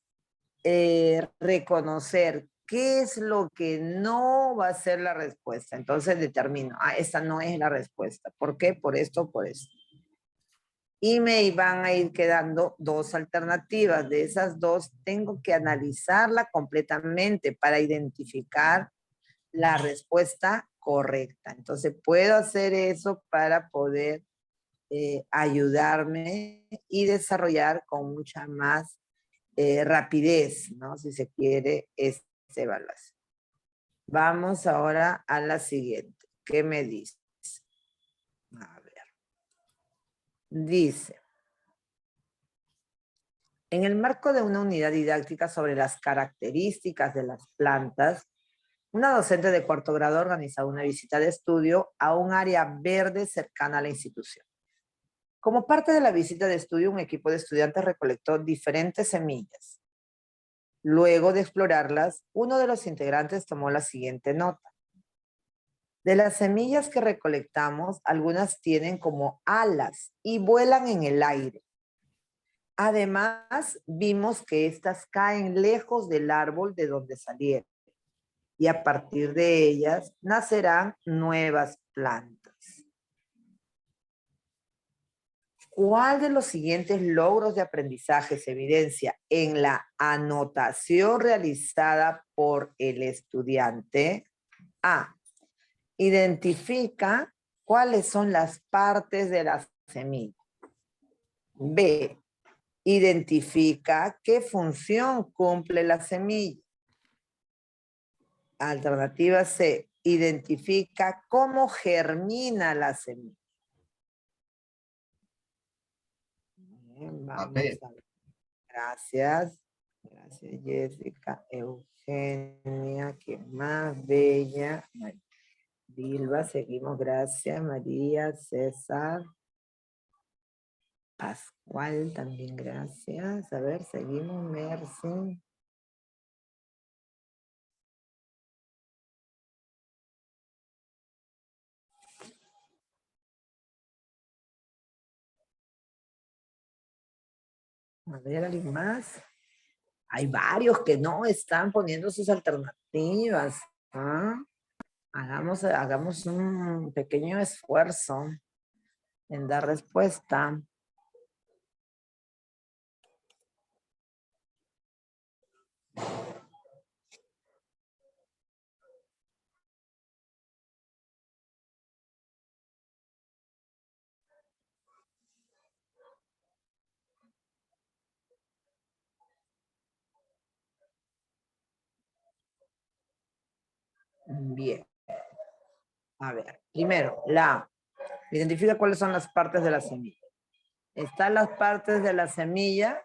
reconocer qué es lo que no va a ser la respuesta. Entonces determino, esta no es la respuesta. ¿Por qué? Por esto, por esto. Y me van a ir quedando dos alternativas. De esas dos tengo que analizarla completamente para identificar la respuesta correcta. Entonces puedo hacer eso para poder ayudarme y desarrollar con mucha más rapidez, ¿no? Si se quiere, esta evaluación. Vamos ahora a la siguiente. ¿Qué me dice? A ver. Dice, en el marco de una unidad didáctica sobre las características de las plantas, una docente de cuarto grado organizó una visita de estudio a un área verde cercana a la institución. Como parte de la visita de estudio, un equipo de estudiantes recolectó diferentes semillas. Luego de explorarlas, uno de los integrantes tomó la siguiente nota. De las semillas que recolectamos, algunas tienen como alas y vuelan en el aire. Además, vimos que estas caen lejos del árbol de donde salieron y a partir de ellas nacerán nuevas plantas. ¿Cuál de los siguientes logros de aprendizaje se evidencia en la anotación realizada por el estudiante? A. Identifica cuáles son las partes de la semilla. B. Identifica qué función cumple la semilla. Alternativa C. Identifica cómo germina la semilla. Bien, vamos a ver. Gracias. Gracias, Jessica. Eugenia, ¿quién más? Bella. Vilva, seguimos. Gracias. María, César. Pascual, también gracias. A ver, seguimos. Mercy. A ver, ¿alguien más? Hay varios que no están poniendo sus alternativas. ¿Ah? Hagamos un pequeño esfuerzo en dar respuesta. Bien. A ver, primero, identifica cuáles son las partes de la semilla. ¿Están las partes de la semilla?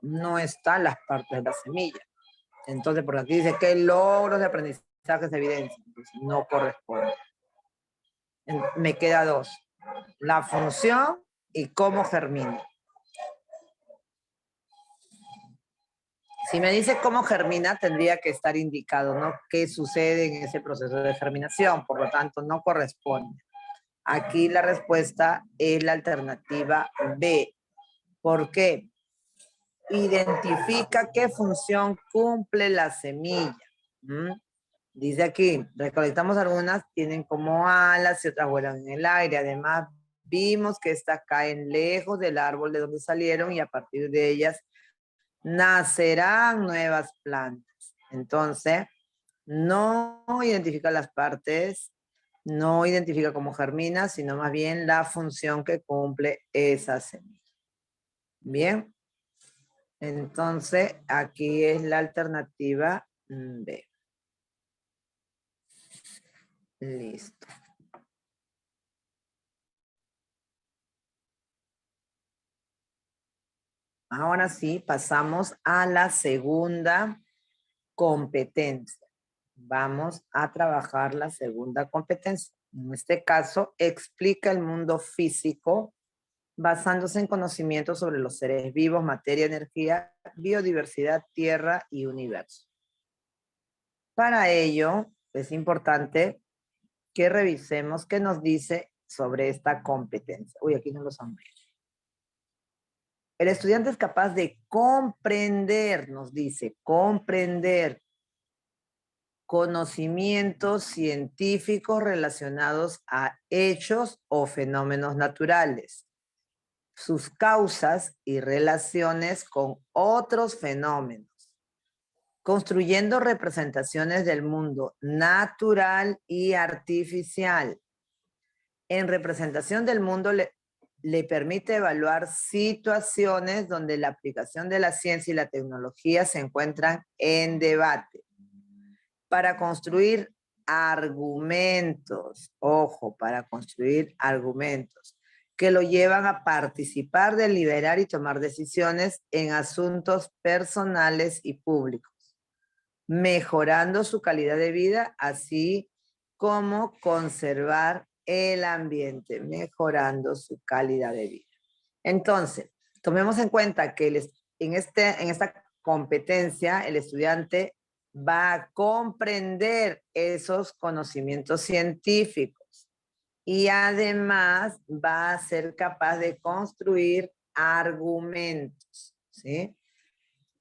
No están las partes de la semilla. Entonces, por aquí dice que logros de aprendizaje se evidencian. Entonces, no corresponde. Me queda dos. La función y cómo germina. Si me dice cómo germina, tendría que estar indicado, ¿no? ¿Qué sucede en ese proceso de germinación? Por lo tanto, no corresponde. Aquí la respuesta es la alternativa B. ¿Por qué? Identifica qué función cumple la semilla. Dice aquí, recolectamos algunas, tienen como alas y otras vuelan en el aire. Además, vimos que estas caen lejos del árbol de donde salieron y a partir de ellas nacerán nuevas plantas. Entonces, no identifica las partes, no identifica cómo germina, sino más bien la función que cumple esa semilla. Bien. Entonces, aquí es la alternativa B. Listo. Ahora sí, pasamos a la segunda competencia. Vamos a trabajar la segunda competencia. En este caso, explica el mundo físico basándose en conocimientos sobre los seres vivos, materia, energía, biodiversidad, tierra y universo. Para ello, es importante que revisemos qué nos dice sobre esta competencia. Uy, aquí no lo son. El estudiante es capaz de comprender, nos dice, comprender conocimientos científicos relacionados a hechos o fenómenos naturales, sus causas y relaciones con otros fenómenos, construyendo representaciones del mundo natural y artificial. En representación del mundo le permite evaluar situaciones donde la aplicación de la ciencia y la tecnología se encuentran en debate. Para construir argumentos, ojo, para construir argumentos que lo llevan a participar, deliberar y tomar decisiones en asuntos personales y públicos, mejorando su calidad de vida, así como conservar el ambiente, mejorando su calidad de vida. Entonces, tomemos en cuenta que en esta competencia el estudiante va a comprender esos conocimientos científicos y además va a ser capaz de construir argumentos, ¿sí?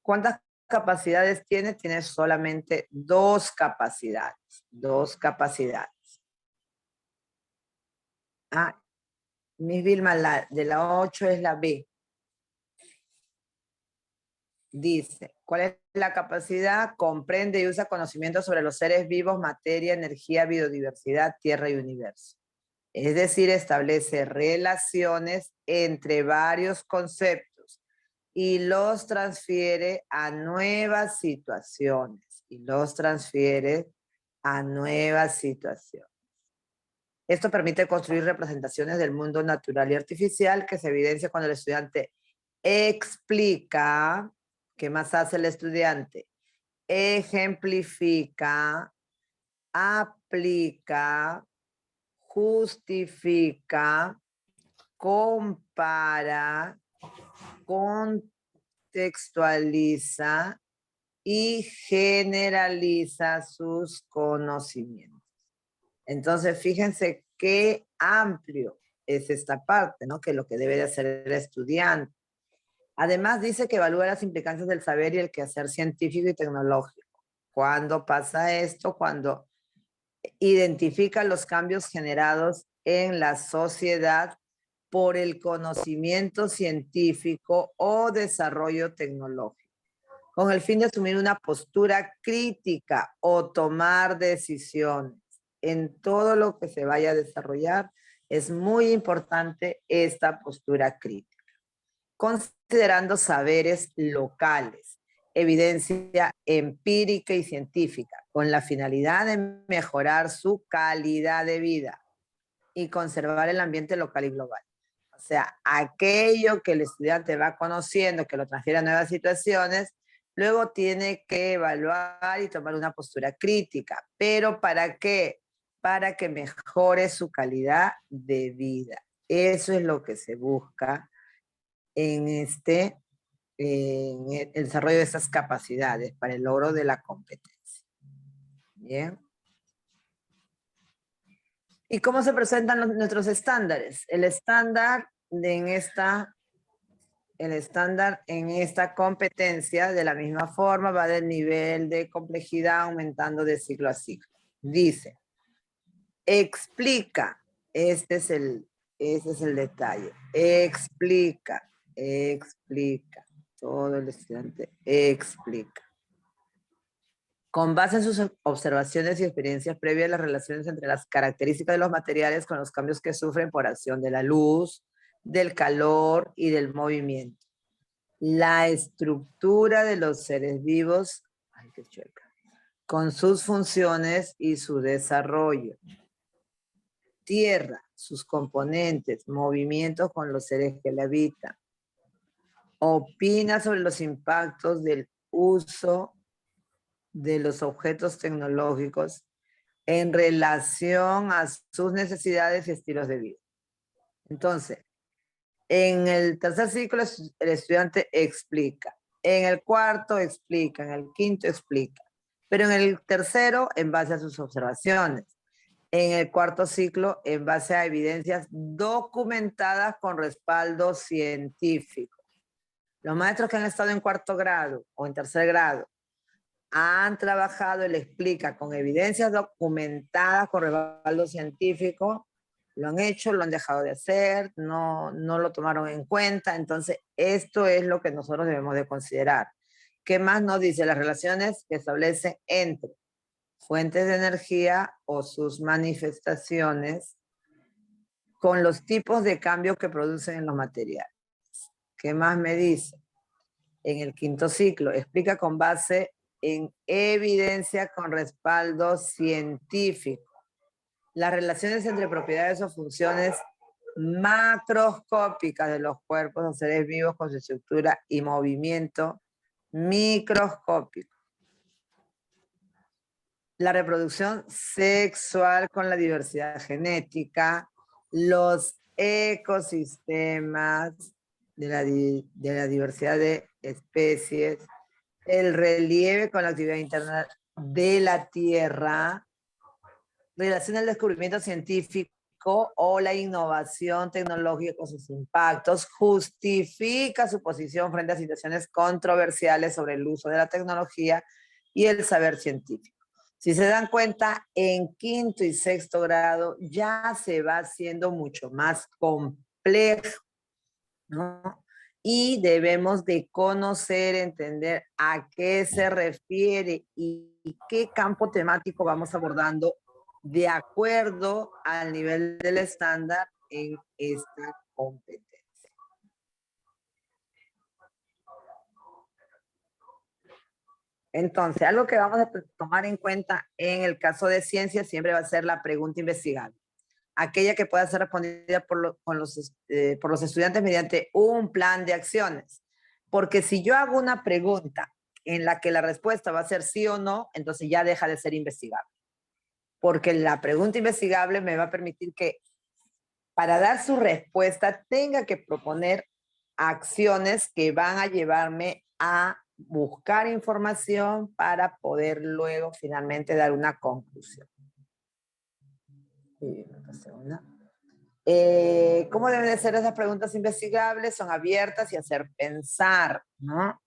¿Cuántas capacidades tiene? Tiene solamente 2 capacidades, 2 capacidades. Ah, Miss Vilma, de la 8 es la B. Dice, ¿cuál es la capacidad? Comprende y usa conocimientos sobre los seres vivos, materia, energía, biodiversidad, tierra y universo. Es decir, establece relaciones entre varios conceptos y los transfiere a nuevas situaciones. Esto permite construir representaciones del mundo natural y artificial que se evidencia cuando el estudiante explica. ¿Qué más hace el estudiante? Ejemplifica, aplica, justifica, compara, contextualiza y generaliza sus conocimientos. Entonces, fíjense qué amplio es esta parte, ¿no? Que lo que debe de hacer el estudiante. Además, dice que evalúa las implicancias del saber y el quehacer científico y tecnológico. ¿Cuándo pasa esto? Cuando identifica los cambios generados en la sociedad por el conocimiento científico o desarrollo tecnológico, con el fin de asumir una postura crítica o tomar decisiones. En todo lo que se vaya a desarrollar, es muy importante esta postura crítica. Considerando saberes locales, evidencia empírica y científica, con la finalidad de mejorar su calidad de vida y conservar el ambiente local y global. O sea, aquello que el estudiante va conociendo, que lo transfiere a nuevas situaciones, luego tiene que evaluar y tomar una postura crítica. ¿Pero para qué? Para que mejore su calidad de vida. Eso es lo que se busca en el desarrollo de estas capacidades para el logro de la competencia. Bien. ¿Y cómo se presentan nuestros estándares? El estándar en esta competencia, de la misma forma, va del nivel de complejidad aumentando de ciclo a ciclo. Dice, explica, ese es el detalle, explica, todo el estudiante explica. Con base en sus observaciones y experiencias previas, las relaciones entre las características de los materiales con los cambios que sufren por acción de la luz, del calor y del movimiento. La estructura de los seres vivos, ay, qué chueca, con sus funciones y su desarrollo. Tierra, sus componentes, movimientos con los seres que la habitan. opina sobre los impactos del uso de los objetos tecnológicos en relación a sus necesidades y estilos de vida. Entonces, en el tercer ciclo el estudiante explica, en el cuarto explica, en el quinto explica, pero en el tercero en base a sus observaciones, en el cuarto ciclo en base a evidencias documentadas con respaldo científico. Los maestros que han estado en cuarto grado o en tercer grado han trabajado, él explica, con evidencias documentadas, con respaldo científico, lo han hecho, lo han dejado de hacer, no lo tomaron en cuenta, entonces esto es lo que nosotros debemos de considerar. ¿Qué más nos dice? Las relaciones que establece entre fuentes de energía o sus manifestaciones con los tipos de cambio que producen en los materiales. ¿Qué más me dice? En el quinto ciclo, explica con base en evidencia con respaldo científico las relaciones entre propiedades o funciones macroscópicas de los cuerpos o seres vivos con su estructura y movimiento microscópico. La reproducción sexual con la diversidad genética, los ecosistemas de la diversidad de especies, el relieve con la actividad interna de la Tierra, relaciona el descubrimiento científico o la innovación tecnológica con sus impactos, justifica su posición frente a situaciones controversiales sobre el uso de la tecnología y el saber científico. Si se dan cuenta, en quinto y sexto grado ya se va haciendo mucho más complejo, ¿no? Y debemos de conocer, entender a qué se refiere y qué campo temático vamos abordando de acuerdo al nivel del estándar en esta competencia. Entonces, algo que vamos a tomar en cuenta en el caso de ciencia siempre va a ser la pregunta investigable. Aquella que pueda ser respondida por los estudiantes mediante un plan de acciones. Porque si yo hago una pregunta en la que la respuesta va a ser sí o no, entonces ya deja de ser investigable. Porque la pregunta investigable me va a permitir que para dar su respuesta tenga que proponer acciones que van a llevarme a buscar información para poder luego finalmente dar una conclusión. ¿Cómo deben de ser esas preguntas investigables? Son abiertas y hacer pensar, ¿no?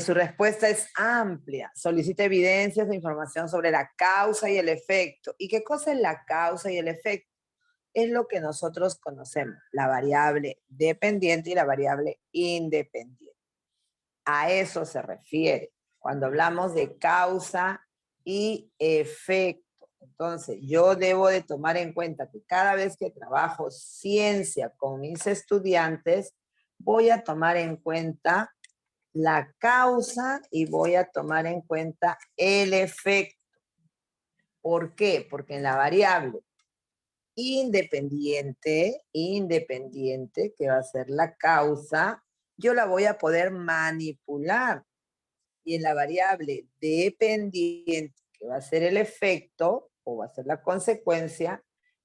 Su respuesta es amplia. Solicita evidencias e información sobre la causa y el efecto. ¿Y qué cosa es la causa y el efecto? Es lo que nosotros conocemos, la variable dependiente y la variable independiente. A eso se refiere cuando hablamos de causa y efecto. Entonces, yo debo de tomar en cuenta que cada vez que trabajo ciencia con mis estudiantes, voy a tomar en cuenta la causa y voy a tomar en cuenta el efecto. ¿Por qué? Porque en la variable independiente, que va a ser la causa, yo la voy a poder manipular. Y en la variable dependiente, que va a ser el efecto o va a ser la consecuencia,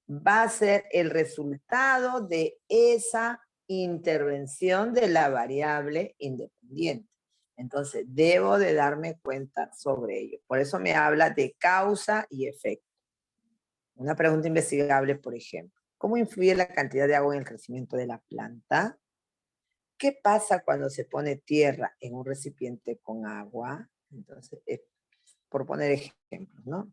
va a ser el resultado de esa intervención de la variable independiente. Entonces, debo de darme cuenta sobre ello. Por eso me habla de causa y efecto. Una pregunta investigable, por ejemplo. ¿Cómo influye la cantidad de agua en el crecimiento de la planta? ¿Qué pasa cuando se pone tierra en un recipiente con agua? Entonces, por poner ejemplos, ¿no?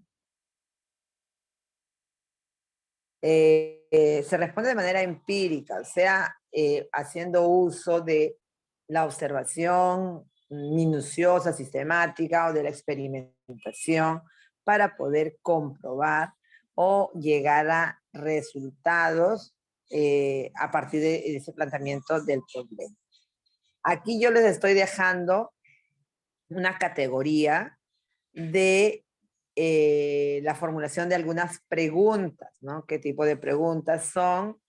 Se responde de manera empírica, o sea, haciendo uso de la observación minuciosa, sistemática o de la experimentación para poder comprobar o llegar a resultados a partir de ese planteamiento del problema. Aquí yo les estoy dejando una categoría de la formulación de algunas preguntas, ¿no? ¿Qué tipo de preguntas son?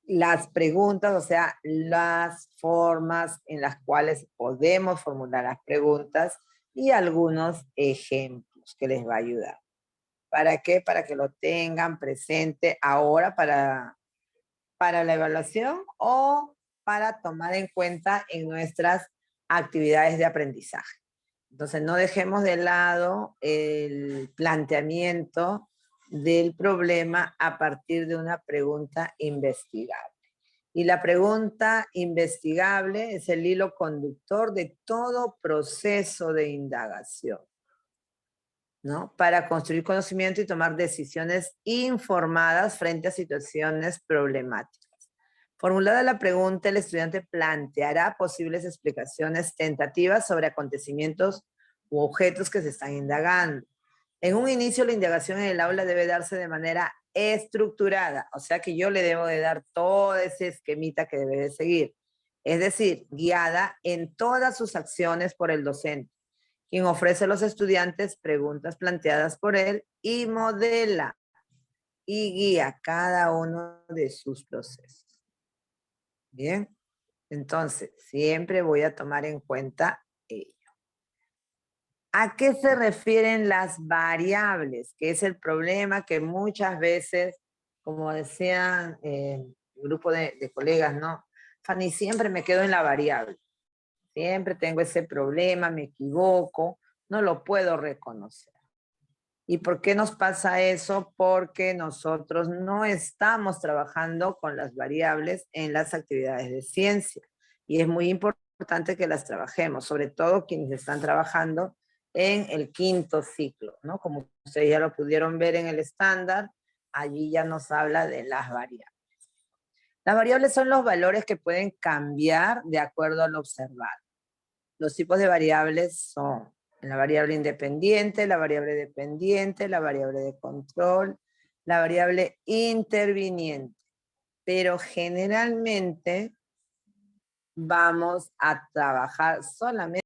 las preguntas, o sea, las formas en las cuales podemos formular las preguntas y algunos ejemplos que les va a ayudar. ¿Para qué? Para que lo tengan presente ahora para la evaluación o para tomar en cuenta en nuestras actividades de aprendizaje. Entonces, no dejemos de lado el planteamiento del problema a partir de una pregunta investigable. Y la pregunta investigable es el hilo conductor de todo proceso de indagación, ¿no? Para construir conocimiento y tomar decisiones informadas frente a situaciones problemáticas. Formulada la pregunta, el estudiante planteará posibles explicaciones tentativas sobre acontecimientos u objetos que se están indagando. En un inicio, la indagación en el aula debe darse de manera estructurada, o sea que yo le debo de dar todo ese esquemita que debe de seguir. Es decir, guiada en todas sus acciones por el docente, quien ofrece a los estudiantes preguntas planteadas por él y modela y guía cada uno de sus procesos. Bien, entonces siempre voy a tomar en cuenta ello. ¿A qué se refieren las variables? Que es el problema que muchas veces, como decían un grupo de colegas, ¿no? Fanny, siempre me quedo en la variable. Siempre tengo ese problema, me equivoco, no lo puedo reconocer. ¿Y por qué nos pasa eso? Porque nosotros no estamos trabajando con las variables en las actividades de ciencia. Y es muy importante que las trabajemos, sobre todo quienes están trabajando en el 5º ciclo, ¿no? Como ustedes ya lo pudieron ver en el estándar, allí ya nos habla de las variables. Las variables son los valores que pueden cambiar de acuerdo al observado. Los tipos de variables son la variable independiente, la variable dependiente, la variable de control, la variable interviniente. Pero generalmente vamos a trabajar solamente